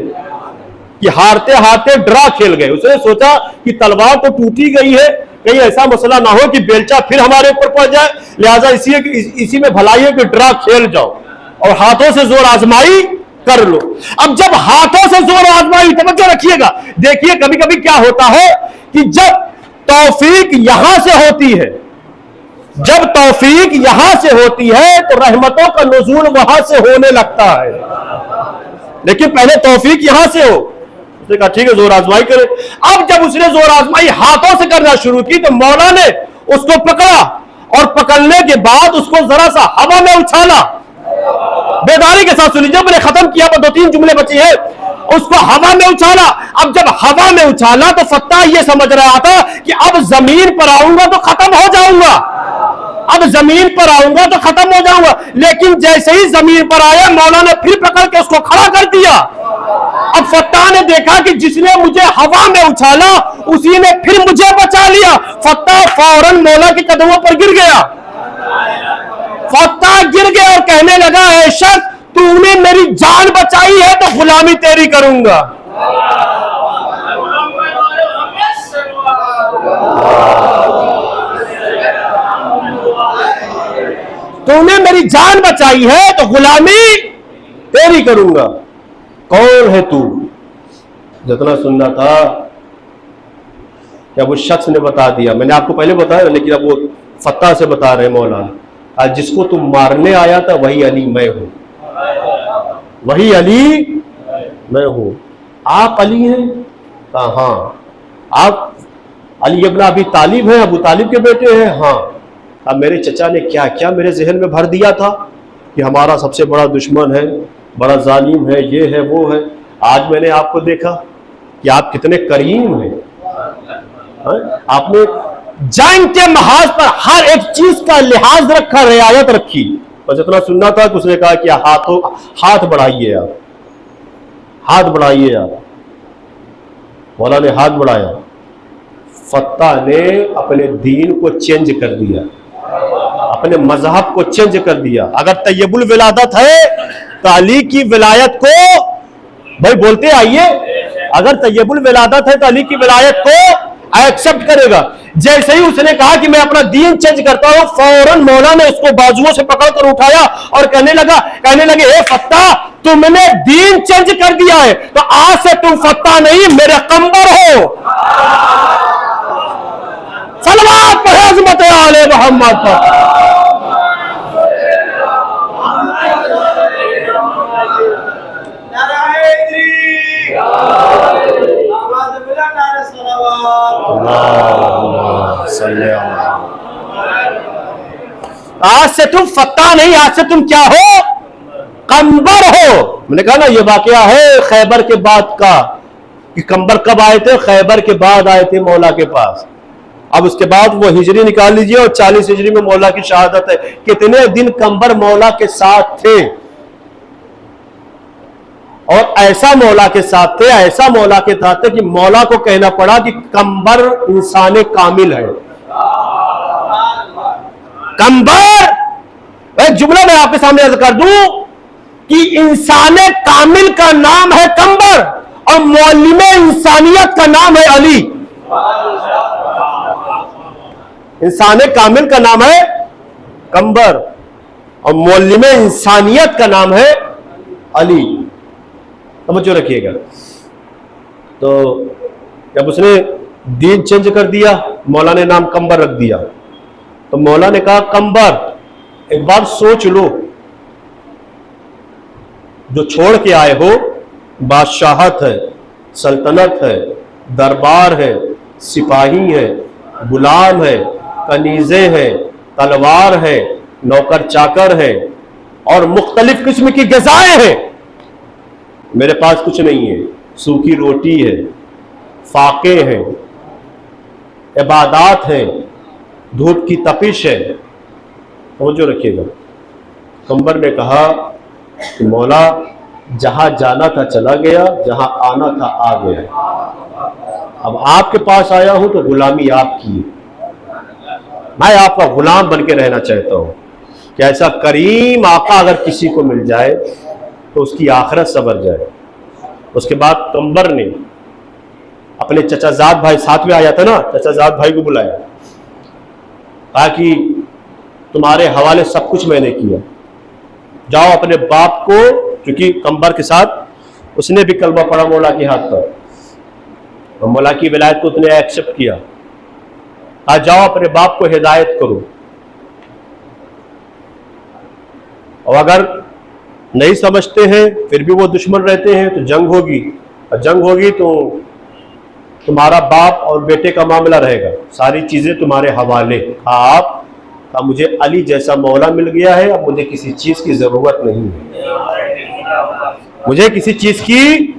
Speaker 2: कि हारते हारते ड्रा खेल गए। उसने सोचा कि तलवार तो टूटी गई है, कहीं ऐसा मसला ना हो कि बेलचा फिर हमारे ऊपर पड़ जाए, लिहाजा इसी में भलाई है कि ड्रा खेल जाओ और हाथों से जोर आजमाई कर लो। अब जब हाथों से जोर आजमाई, तवज्जो रखिएगा, देखिए कभी कभी क्या होता है कि जब तौफीक यहां से होती है, जब तौफीक यहां से होती है तो रहमतों का नुज़ूल वहां से होने लगता है। लेकिन पहले तौफीक यहां से हो। उसने कहा ठीक है जोर आजमाई करे। अब जब उसने जोर आजमाई हाथों से करना शुरू की तो मौला ने उसको पकड़ा और पकड़ने के बाद उसको जरा सा हवा में उछाला। बेदारी के साथ सुनिए, जब मैंने खत्म किया पर 2-3 जुमले बचे हैं। उसको हवा में उछाला। अब जब हवा में उछाला तो फत्ता ये समझ रहा था कि अब जमीन पर आऊंगा तो खत्म हो जाऊंगा, अब जमीन पर आऊंगा तो खत्म हो जाऊंगा। लेकिन जैसे ही जमीन पर आया मौला ने फिर पकड़ के उसको खड़ा कर दिया। अब फत्ता ने देखा कि जिसने मुझे हवा में उछाला उसी ने फिर मुझे बचा लिया। फत्ता फौरन मौला के कदमों पर गिर गया। फत्ता गिर गया और कहने लगा, ऐ शख्स तूने मेरी जान बचाई है तो गुलामी तेरी करूंगा। मेरी जान बचाई है तो गुलामी तेरी करूंगा। कौन है तू? जितना सुनना था क्या वो शख्स ने बता दिया। मैंने आपको पहले बताया, लेकिन अब वो फत्ता से बता रहे मौलाना, आज जिसको तुम मारने आया था वही अली मैं हूं, वही अली मैं हूं। आप अली हैं? कहा हाँ। आप अली इब्न अबी तालिब हैं, अबू तालिब के बेटे हैं? हाँ। अब मेरे चचा ने क्या क्या मेरे जहन में भर दिया था कि हमारा सबसे बड़ा दुश्मन है, बड़ा जालिम है, ये है वो है। आज मैंने आपको देखा कि आप कितने करीम हैं। आपने जंग के महाज पर हर एक चीज का लिहाज रखा, रियायत रखी। बस इतना सुनना था कि उसने कहा कि हाथ बढ़ाइए आप, हाथ बढ़ाइए आप। मौला ने हाथ बढ़ाया, फत्ता ने अपने दीन को चेंज कर दिया, अपने मजहब को चेंज कर दिया। अगर तैयबुल विलादत है तो अली की विलायत को भाई बोलते आइए, अगर तैयबुल विलादत है तो अली की विलायत को एक्सेप्ट करेगा। जैसे ही उसने कहा कि मैं अपना दीन चेंज करता हूं, फौरन मौला ने उसको बाजुओं से पकड़कर उठाया और कहने लगे हे फत्ता, तुमने दीन चेंज कर दिया है तो आज से तुम फत्ता नहीं मेरे कंबर हो। सलवात पढ़े अज़मत आले मोहम्मद पर। आज से तुम फत्ता नहीं, आज से तुम क्या हो? कंबर हो। मैंने कहा ना ये वाकया है खैबर के बाद का, कि कंबर कब आए थे? खैबर के बाद आए थे मौला के पास। अब उसके बाद वो हिजरी निकाल लीजिए और 40 हिजरी में मौला की शहादत है। कितने दिन कंबर मौला के साथ थे, और ऐसा मौला के साथ थे, ऐसा मौला के साथ थे कि मौला को कहना पड़ा कि कंबर इंसान कामिल है। कंबर, एक जुमला मैं आपके सामने अर्ज कर दूं कि इंसान कामिल का नाम है कंबर और मौलिम इंसानियत का नाम है अली। इंसान कामिल का नाम है कंबर और मौलिम इंसानियत का नाम है अली। समझो रखिएगा। तो जब उसने दीन चेंज कर दिया, मौला ने नाम कंबर रख दिया, तो मौला ने कहा कंबर एक बार सोच लो, जो छोड़ के आए हो बादशाहत है, सल्तनत है, दरबार है, सिपाही है, गुलाम है, कनीजे हैं, तलवार है, नौकर चाकर है और मुख्तलिफ किस्म की ग़िज़ाएं हैं। मेरे पास कुछ नहीं है, सूखी रोटी है, फाके हैं, इबादत है, धूप की तपिश है। वो जो रखिएगा। कंबर ने कहा कि मौला जहां जाना था चला गया, जहां आना था आ गया, अब आपके पास आया हूं तो गुलामी आपकी है। मैं आपका गुलाम बन के रहना चाहता हूं कि ऐसा करीम आका अगर किसी को मिल जाए तो उसकी आखिरत सवर जाए। उसके बाद कंबर ने अपने चचाजाद भाई, साथ में आया था ना, चचाजाद भाई को बुलाया, कहा कि तुम्हारे हवाले सब कुछ मैंने किया, जाओ अपने बाप को, क्योंकि कंबर के साथ उसने भी कलमा पढ़ा मौला के हाथ पर, और मौला की विलायत को उसने एक्सेप्ट किया। कहा जाओ अपने बाप को हिदायत करो, और अगर नहीं समझते हैं फिर भी वो दुश्मन रहते हैं तो जंग होगी, और जंग होगी तो तुम्हारा बाप और बेटे का मामला रहेगा, सारी चीजें तुम्हारे हवाले। आप का मुझे अली जैसा मौला मिल गया है, अब मुझे किसी चीज की जरूरत नहीं है, मुझे किसी चीज की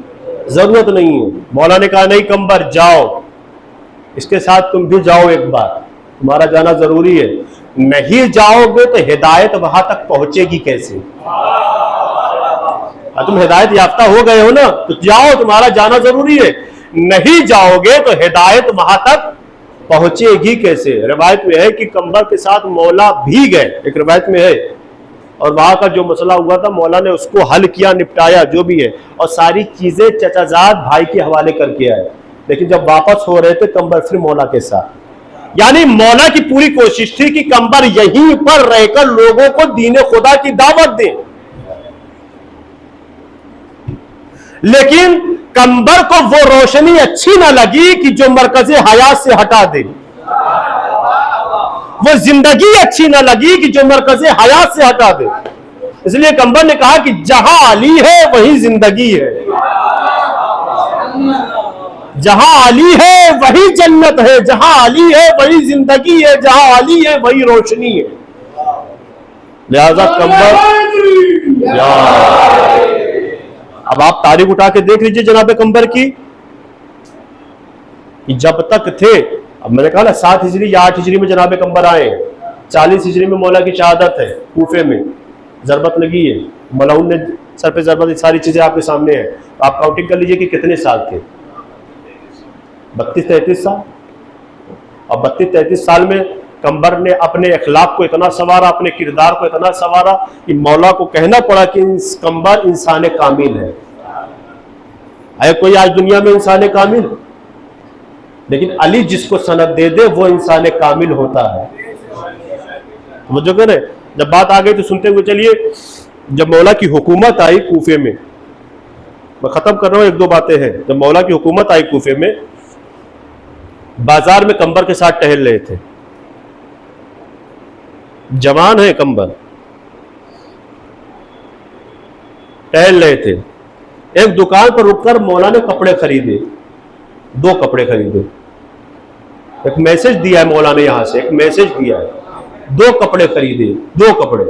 Speaker 2: जरूरत नहीं है। मौला ने कहा नहीं कंबर जाओ, इसके साथ तुम भी जाओ, एक बार तुम्हारा जाना जरूरी है। नहीं जाओगे तो हिदायत वहां तक पहुंचेगी कैसे? तुम हिदायत याफ्ता हो गए हो ना, तो जाओ, तुम्हारा जाना जरूरी है। नहीं जाओगे तो हिदायत वहां तक पहुंचेगी कैसे? रिवायत में है कि कंबर के साथ मौला भी गए, एक रिवायत में है, और वहां का जो मसला हुआ था मौला ने उसको हल किया, निपटाया जो भी है, और सारी चीजें चचाजाद भाई के हवाले करके आए। लेकिन जब वापस हो रहे थे कंबर फिर मौला के साथ, यानी मौला की पूरी कोशिश थी कि कंबर यहीं पर रहकर लोगों को दीन खुदा की दावत दे, लेकिन कंबर को वो रोशनी अच्छी ना लगी कि जो मरकज़े हयात से हटा दे, वो जिंदगी अच्छी ना लगी कि जो मरकज़े हयात से हटा दे। इसलिए कंबर ने कहा कि जहां अली है वही जिंदगी है, जहां अली है वही जन्नत है, जहां अली है वही जिंदगी है, जहां अली है वही रोशनी है। लिहाजा कंबर, अब आप तारीख उठा के देख लीजिए जनाब कंबर की, कि जब तक थे, अब मैंने कहा ना 7 हिजरी या 8 हिजरी में जनाब कंबर आए, 40 हिजरी में मौला की शहादत है, कूफे में जरबत लगी है, मलाउन ने सर पे जरबत, सारी चीजें आपके सामने है। तो आप काउंटिंग कर लीजिए कि कितने साल थे, 32-33 साल। और 32-33 साल में कंबर ने अपने अखलाक को इतना संवारा, अपने किरदार को इतना संवारा कि मौला को कहना पड़ा कि कंबर इंसान कामिल है। है कोई आज दुनिया में इंसान कामिल? लेकिन अली जिसको सनद दे दे वो इंसान कामिल होता है। वो जो कह रहे, जब बात आ गई तो सुनते हुए चलिए। जब मौला की हुकूमत आई कूफे में, मैं खत्म कर रहा हूं, 1-2 बातें हैं। जब मौला की हुकूमत आई कूफे में, बाजार में कंबर के साथ टहल रहे थे, जवान है कंबर, टहल रहे थे। एक दुकान पर रुककर मौला ने कपड़े खरीदे, 2 कपड़े खरीदे। एक मैसेज दिया है मौला ने, यहां से एक मैसेज दिया है, 2 कपड़े खरीदे, 2 कपड़े,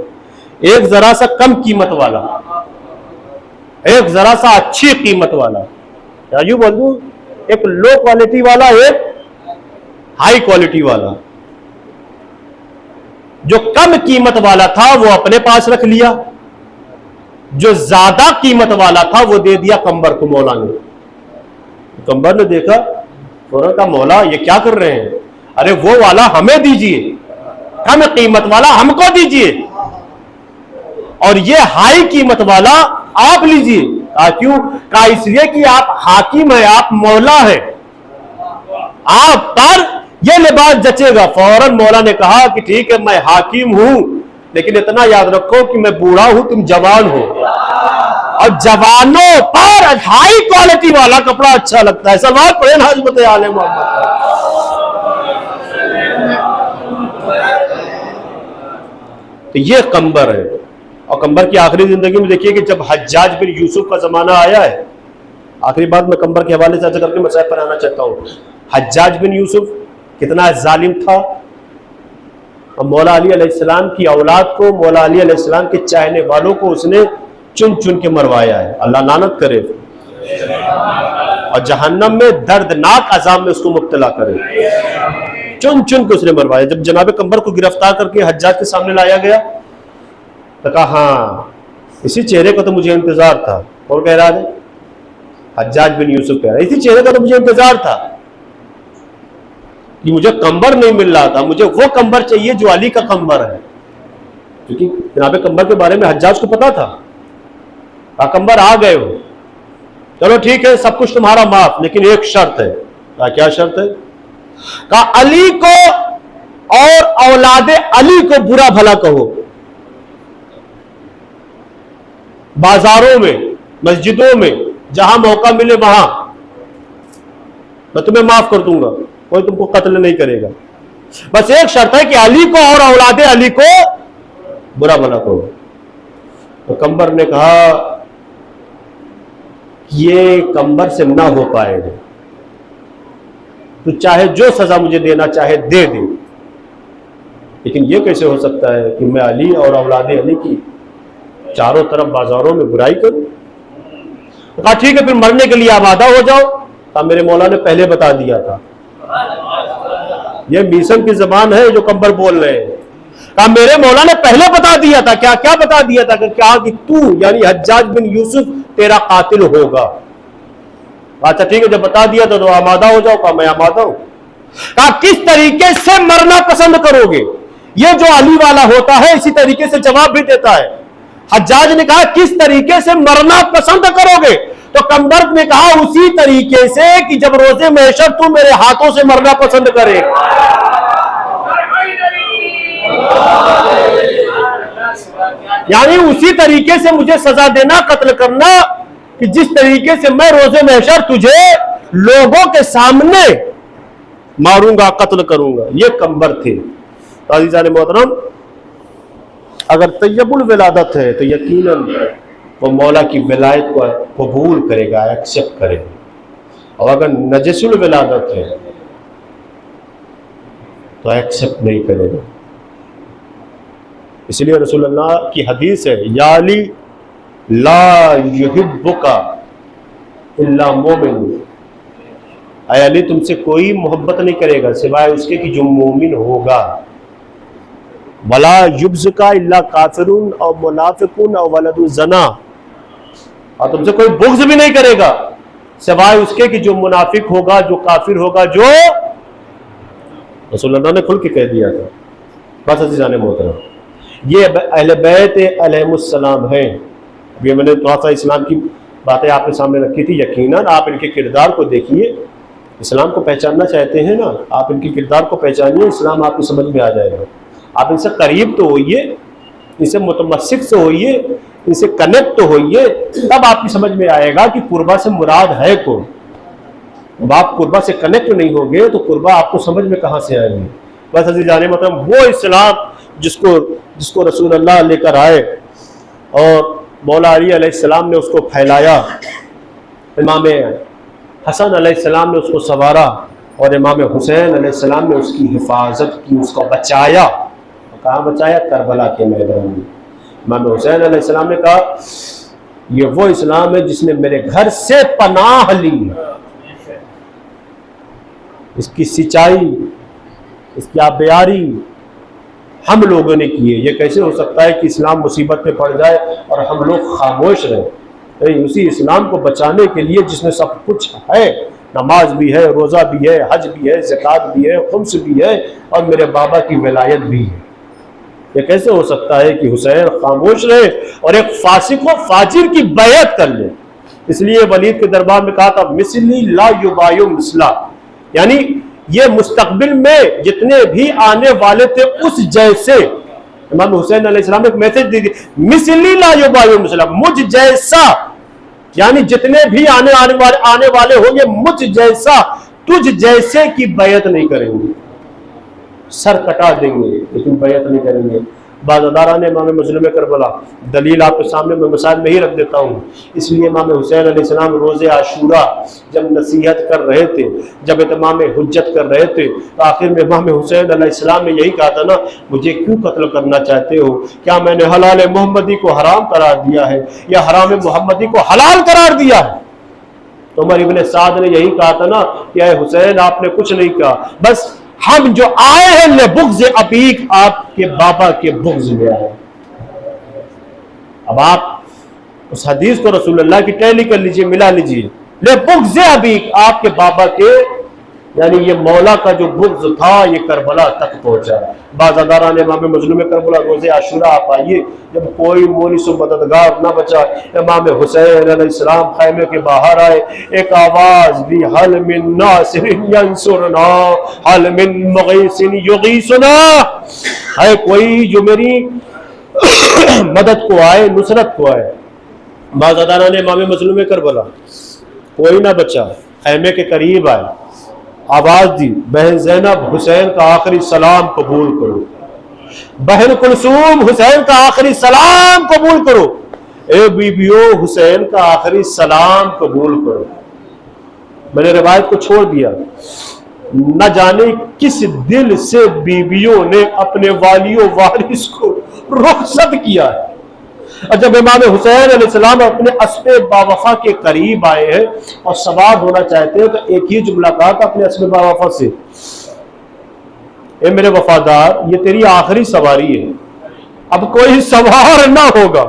Speaker 2: एक जरा सा कम कीमत वाला, एक जरा सा अच्छी कीमत वाला, या यूं बोल दूं एक लो क्वालिटी वाला, एक हाई क्वालिटी वाला। जो कम कीमत वाला था वो अपने पास रख लिया, जो ज्यादा कीमत वाला था वो दे दिया कंबर को मौला ने। कंबर ने देखा, फौरन कहा मौला ये क्या कर रहे हैं? अरे वो वाला हमें दीजिए, कम कीमत वाला हमको दीजिए, और ये हाई कीमत वाला आप लीजिए। कहा क्यों? कहा इसलिए कि आप हाकिम है, आप मौला है, आप पर ये लिबास जचेगा। फौरन मौला ने कहा कि ठीक है मैं हाकिम हूं, लेकिन इतना याद रखो कि मैं बूढ़ा हूं, तुम जवान हो, और जवानों पर हाई क्वालिटी वाला कपड़ा अच्छा लगता है। सलवार पढ़े ना हज़रत आले मोहम्मद। तो ये कंबर है। और कंबर की आखिरी जिंदगी में देखिए कि जब हज्जाज बिन यूसुफ का जमाना आया है, आखिरी बात मैं कंबर के हवाले से ऐसा करके मैं साहब पर आना चाहता हूं। हज्जाज बिन यूसुफ कितना जालिम था, और मौला अली अलैहिस्सलाम की औलाद को, मौला अली अलैहिस्सलाम के चाहने वालों को उसने चुन चुन के मरवाया है। अल्लाह लानत करे और जहन्नम में दर्दनाक अजाब में उसको मुब्तला करे। चुन चुन के उसने मरवाया। जब जनाब कंबर को गिरफ्तार करके हज्जाज के सामने लाया गया तो कहा हाँ इसी चेहरे का तो मुझे इंतजार था। कौन कह रहा है? हज्जाज बिन यूसुफ कह रहा है इसी चेहरे का तो मुझे इंतजार था कि मुझे कंबर नहीं मिल रहा था, मुझे वो कंबर चाहिए जो अली का कंबर है। क्योंकि जनाब कंबर के बारे में हज्जाज को पता था। कंबर आ गए हो, चलो ठीक है सब कुछ तुम्हारा माफ, लेकिन एक शर्त है। क्या शर्त है? कहा अली को और औलादे अली को बुरा भला कहो, बाजारों में, मस्जिदों में, जहां मौका मिले वहां, मैं तुम्हें माफ कर दूंगा, कोई तुमको कत्ल नहीं करेगा। बस एक शर्त है कि अली को और औलादे अली को बुरा भला कहो। तो कंबर ने कहा ये कंबर से ना हो पाएगा, तो चाहे जो सजा मुझे देना चाहे दे दे, लेकिन ये कैसे हो सकता है कि मैं अली और औलादे अली की चारों तरफ बाजारों में बुराई करूं। तो कहा ठीक है फिर मरने के लिए आबादा हो जाओ। कहा मेरे मौला ने पहले बता दिया था। ये मिशन की जबान है जो कंबर बोल रहे हैं। कहा मेरे मौला ने पहले बता दिया था। क्या क्या बता दिया था? क्या कि तू यानी हज्जाज बिन यूसुफ तेरा कातिल होगा। अच्छा ठीक है जब बता दिया तो आमादा हो जाओ। कहा मैं आमादा हूं। कहा किस तरीके से मरना पसंद करोगे? ये जो अली वाला होता है इसी तरीके से जवाब भी देता है। हज्जाज ने कहा किस तरीके से मरना पसंद करोगे? तो कंबर ने कहा उसी तरीके से कि जब रोजे महशर तू मेरे हाथों से मरना पसंद करेगा। यानी उसी तरीके से मुझे सजा देना, कत्ल करना, कि जिस तरीके से मैं रोजे महशर तुझे लोगों के सामने मारूंगा, कत्ल करूंगा। ये कंबर थे। तो अज़ीज़ान मोहतरम, अगर तय्यबुल विलादत है तो यकीनन वो मौला की विलायत को कबूल करेगा, एक्सेप्ट करेगा। और अगर नजसुल विलादत है तो एक्सेप्ट नहीं करेगा। इसलिए रसूलुल्लाह की हदीस है, या अली ला युहिब्बुका इल्ला मोमिन। ऐ अली, तुमसे कोई मोहब्बत नहीं करेगा सिवाय उसके कि जो मोमिन होगा। वला युब्ज़ुका इल्ला काफिरुन और मुनाफिकुन और वलदु ज़ना। और तुमसे कोई बुग़्ज़ भी नहीं करेगा सिवाय उसके कि जो मुनाफिक होगा, जो काफिर होगा, जो रसूलुल्लाह ने खुल के कह दिया था। बस अज़ीज़ान मोहतरम, ये अहले बैत अलैहिमुस्सलाम हैं। अभी मैंने थोड़ा सा इस्लाम की बातें आपके सामने रखी थी। यकीनन आप इनके किरदार को देखिए। इस्लाम को पहचानना चाहते हैं ना, आप इनके किरदार को पहचानिए, इस्लाम आपको समझ में आ जाएगा। आप इनसे करीब तो होइए, इनसे मुतमस्सिक से होइए, इनसे कनेक्ट तो होइए, तब आपकी समझ में आएगा कि कुर्बा से मुराद है कौन। अब आप कुर्बा से कनेक्ट नहीं होंगे तो कुर्बा आपको समझ में कहाँ से आएंगे। बस अज़ीज़ान मतलब वो इस्लाम जिसको रसूलुल्लाह लेकर आए और मौला अली अलैहिस्सलाम ने उसको फैलाया, इमाम हसन अलैहिस्सलाम ने उसको संवारा और इमाम हुसैन अलैहिस्सलाम ने उसकी हिफाजत की, उसको बचाया। कहाँ बचाया? करबला के मैदान में। इमाम हुसैन अलैहिस्सलाम ने कहा, ये वो इस्लाम है जिसने मेरे घर से पनाह ली। इसकी सिंचाई, इसकी आबियारी हम लोगों ने की है। ये कैसे हो सकता है कि इस्लाम मुसीबत में पड़ जाए और हम लोग खामोश रहें? उसी इस्लाम को बचाने के लिए जिसने सब कुछ है, नमाज भी है, रोज़ा भी है, हज भी है, ज़कात भी है, खुम्स भी है और मेरे बाबा की विलायत भी है। ये कैसे हो सकता है कि हुसैन खामोश रहे और एक फासिक व फाजिर की बैयत कर ले? इसलिए वलीद के दरबार में कहा था, मिसली ला युबायु मिसला, यानी ये मुस्तकबिल में जितने भी आने वाले थे उस जैसे। इमाम हुसैन अलैहिस्सलाम ने एक मैसेज दी थी, मिसली ला युबायु मिसला, मुझ जैसा, यानी जितने भी आने वाले होंगे मुझ जैसा, तुझ जैसे की बैयत नहीं करेंगे। सर कटा देंगे लेकिन बैयत नहीं करेंगे। बाज़ादारा ने इमाम मुस्लिम करबला दलील आपके सामने मैं मसाइल में ही रख देता हूँ। इसलिए इमाम हुसैन अलैहिस्सलाम रोज़े आशूरा जब नसीहत कर रहे थे, जब इत्माम हुज्जत कर रहे थे, तो आखिर में इमाम हुसैन अलैहिस्सलाम ने यही कहा था ना, मुझे क्यों कत्ल करना चाहते हो? क्या मैंने हलाल मोहम्मदी को हराम करार दिया है या हराम मोहम्मदी को हलाल करार दिया है? तो उमर इब्न साद ने यही कहा था ना कि ऐ हुसैन, आपने कुछ नहीं कहा, बस हम जो आए हैं ले बुग़्ज़ अबीक, आपके बाबा के बुग़्ज़ में आए। अब आप उस हदीस को रसूलुल्लाह की टैली कर लीजिए, मिला लीजिए, ले बुग़्ज़ अबीक, आपके बाबा के, यानी ये मौला का जो बुग़्ज़ था ये करबला तक पहुंचा। बाज़ादारा ने इमाम मज़लूम करबला रोज़े आशूरा आप आइए, जब कोई मोनिस मददगार न बचा, इमाम हुसैन अलैहिस्सलाम खैमे के बाहर आए, एक आवाज़ दी, हल मिन नासिरिन यंसुरना, हल मिन मुग़ीसिन युग़ीसुना, है कोई जो मेरी मदद को आए, नुसरत को आए। बाज़ादारा ने इमाम मज़लूम करबला, कोई ना बचा, खैमे के करीब आए, आवाज दी, बहन ज़ैनब, हुसैन का आखिरी सलाम कबूल करो। बहन कुलसूम, हुसैन का आखिरी सलाम कबूल करो। ए बीबियों, हुसैन का आखिरी सलाम कबूल करो। मैंने रिवायत को छोड़ दिया, न जाने किस दिल से बीबियों ने अपने वालियों वारिस को रुखसत किया है। और जब इमाम हुसैन अलैहिस्सलाम अपने अस्बे बावफा के करीब आए हैं और सवार होना चाहते हैं, तो एक ही जुमला कहा था अपने अस्बे बावफा से, ए मेरे वफादार, ये तेरी आखिरी सवारी है, अब कोई सवार ना होगा,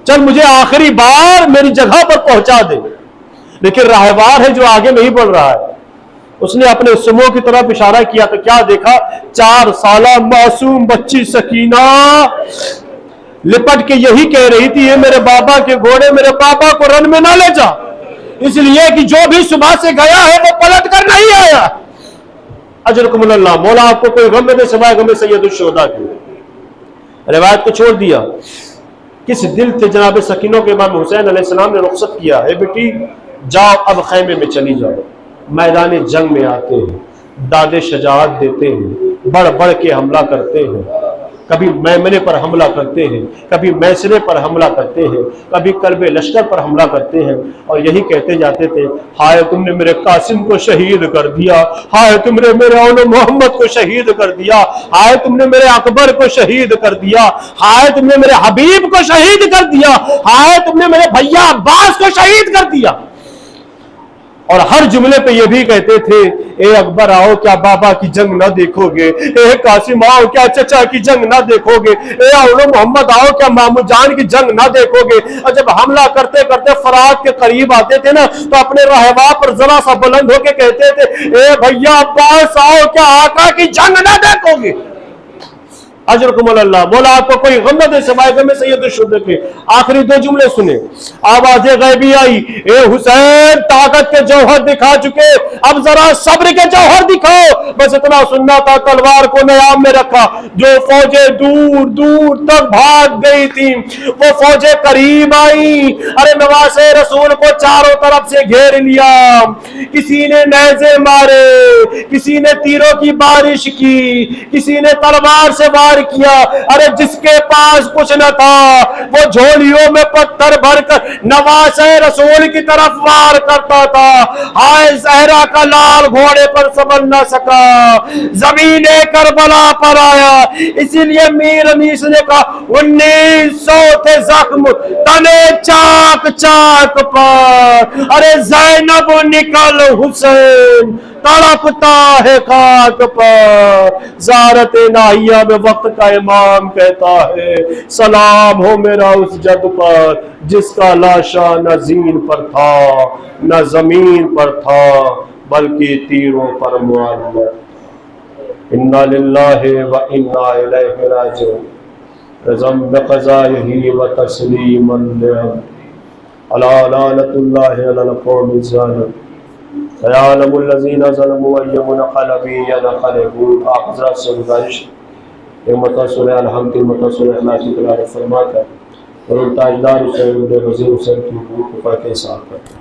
Speaker 2: चल मुझे आखिरी बार मेरी जगह पर पहुंचा दे। लेकिन राहवार है जो आगे नहीं बढ़ रहा है, उसने अपने सुमो की तरफ इशारा किया तो क्या देखा, 4 साला मासूम बच्ची सकीना लिपट के यही कह रही थी, ये मेरे बाबा के घोड़े मेरे पापा को रन में ना ले जा, इसलिए कि जो भी सुबह से गया है वो पलट कर नहीं आया। अजरकुमुल्लाह, मौला आपको कोई गम में सिवाय गम सैयदुश शुहदा की। रिवायत को छोड़ दिया। किस दिल थे जनाब सकीनों के इमाम हुसैन अलैहिस्सलाम ने रुखसत किया, ए बेटी जाओ अब खैमे में चली जाओ, मैदान जंग में आते हैं, दादे शजाअत देते हैं, बढ़ बढ़ के हमला करते हैं, कभी मैमने पर हमला करते हैं, कभी मैसरे पर हमला करते हैं, कभी कल्बे लश्कर पर हमला करते हैं, और यही कहते जाते थे, हाय तुमने मेरे कासिम को शहीद कर दिया, हाय तुमने मेरे औल मोहम्मद को शहीद कर दिया, हाय तुमने मेरे अकबर को शहीद कर दिया, हाय तुमने मेरे हबीब को शहीद कर दिया, हाय तुमने मेरे भैया अब्बास को शहीद कर दिया। और हर जुमले पे ये भी कहते थे, ए अकबर आओ क्या बाबा की जंग ना देखोगे, ए कासिम आओ क्या चचा की जंग ना देखोगे, ए औलो मोहम्मद आओ क्या मामू जान की जंग ना देखोगे। और जब हमला करते करते फरात के करीब आते थे ना, तो अपने रहवा पर जरा सा बुलंद होके कहते थे, ए भैया अब्बास आओ क्या आका की जंग ना देखोगे। अजरकुमुल्लाह, मौला आपको कोई गम न दे, सिवाय में सैयद शुद्ध के। आखिरी दो जुमले सुने, आवाज़े गैबी आई, ए हुसैन ताकत के जौहर दिखा चुके, अब जरा सब्र के जौहर दिखाओ। बस इतना सुनना था, तलवार को नयाम में रखा। जो फौजें दूर दूर तक भाग गई थी, वो फौजें करीब आई। अरे नवासे रसूल को चारों तरफ से घेर लिया, किसी ने नेज़े मारे, किसी ने तीरों की बारिश की, किसी ने तलवार से किया। अरे जिसके पास कुछ न था, वो झोलियों में पत्थर भरकर नवासे रसूल की तरफ वार करता था। हाय ज़हरा का लाल घोड़े पर संभल न सका, ज़मीने करबला पर आया। इसीलिए मीर अनीस ने कहा, 1900 थे जख्म तने चाक चाक पर। अरे ज़ैनब निकल हुसैन तड़पता है खाक पर। ज़ारत नाहिया में वक्त का इमाम कहता है, सलाम हो मेरा उस जद पर, जिसका लाशा न ज़ीन पर था न ज़मीन पर था, बल्कि तीरों पर मुअल्लक़। इन्ना लिल्लाहि व इन्ना इलैहि राजिऊन। रज़म बिक़ज़ाइही व तस्लीमन लहु, अला लानतुल्लाहि अलल क़ौमिज़ ज़ालिमीन। आप हज़रात से गुजारिश फरमाकर और उन ताजदार हुसैन वज़ीर हुसैन की हुकूक को पढ़ के साथ करते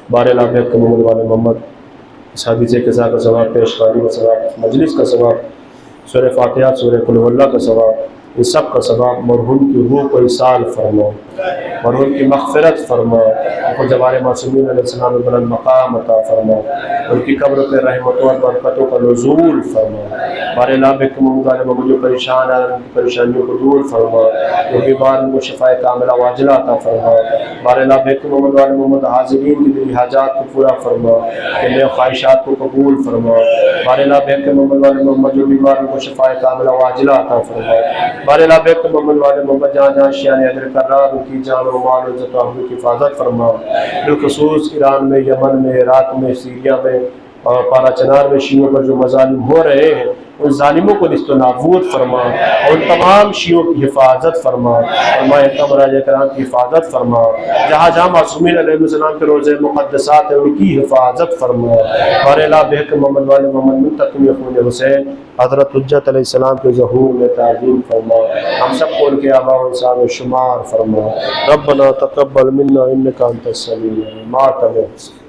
Speaker 2: बारह लाख वाले मोहम्मद इस हदीसे के साथ का सवाब, पेशकारी का सवाब, मजलिस का सवाब, सूरह फातिहा, सूरह कुल हुवल्लाह का सवाब, इन सब का सवाब मरहूम की रूह को इसाल फरमा, मरहूम की मग़फ़िरत फरमा, उनको जवारे मासूमीन अलैहिस्सलाम में बुलंद मकाम अता फरमा, उनकी कब्र पर रहमतों और बरकतों का नुज़ूल फरमा। बारे लाभिक मोहम्मद जो परेशान है, उनकी परेशानियों को दूर फरमा, जो बीमार उनको शफ़ाए कामिला वाजिला अता फरमा। बारे लाभिक मोहम्मद हाज़िरीन की दिली हाजात को पूरा फरमा, उनके ख्वाहिशात को कबूल फरमा। बारे लाभिक मोहम्मद जो बीमार उनको शफ़ाए कामिला वाजिला अता फरमा। बारे लाभिक मोहम्मद जहाँ जहाँ शियाने अदर कर रहा, उनकी जान और माल इज़्ज़त और की हिफाजत फरमा। बिलखुसूस ईरान में, यमन में, इराक़ में, सीरिया में और पारा चनार में शियों पर जो मज़ालिम हो रहे हैं, उन ज़ालिमों को निस्तो नाबूद फरमा और उन तमाम शियों की हिफाजत फरमा और माए कराम की हिफाजत फरमा। जहाँ जहाँ मासूमीन अलैहिस्सलाम के रोज़े मुक़द्दसात है, उनकी हिफाजत फरमा। बारे लाभिक मोहम्मद वाले मोहम्मद मुंतक़िम खून हुसैन हज़रत हुज्जत अलैहिस्सलाम के ज़हूर में ताज़ीम फरमा। हम सबको उनके आबा व अजदाद में शुमार फरमा। रब्बना तक़ब्बल मिन्ना इन्नका अंतस समीउल अलीम।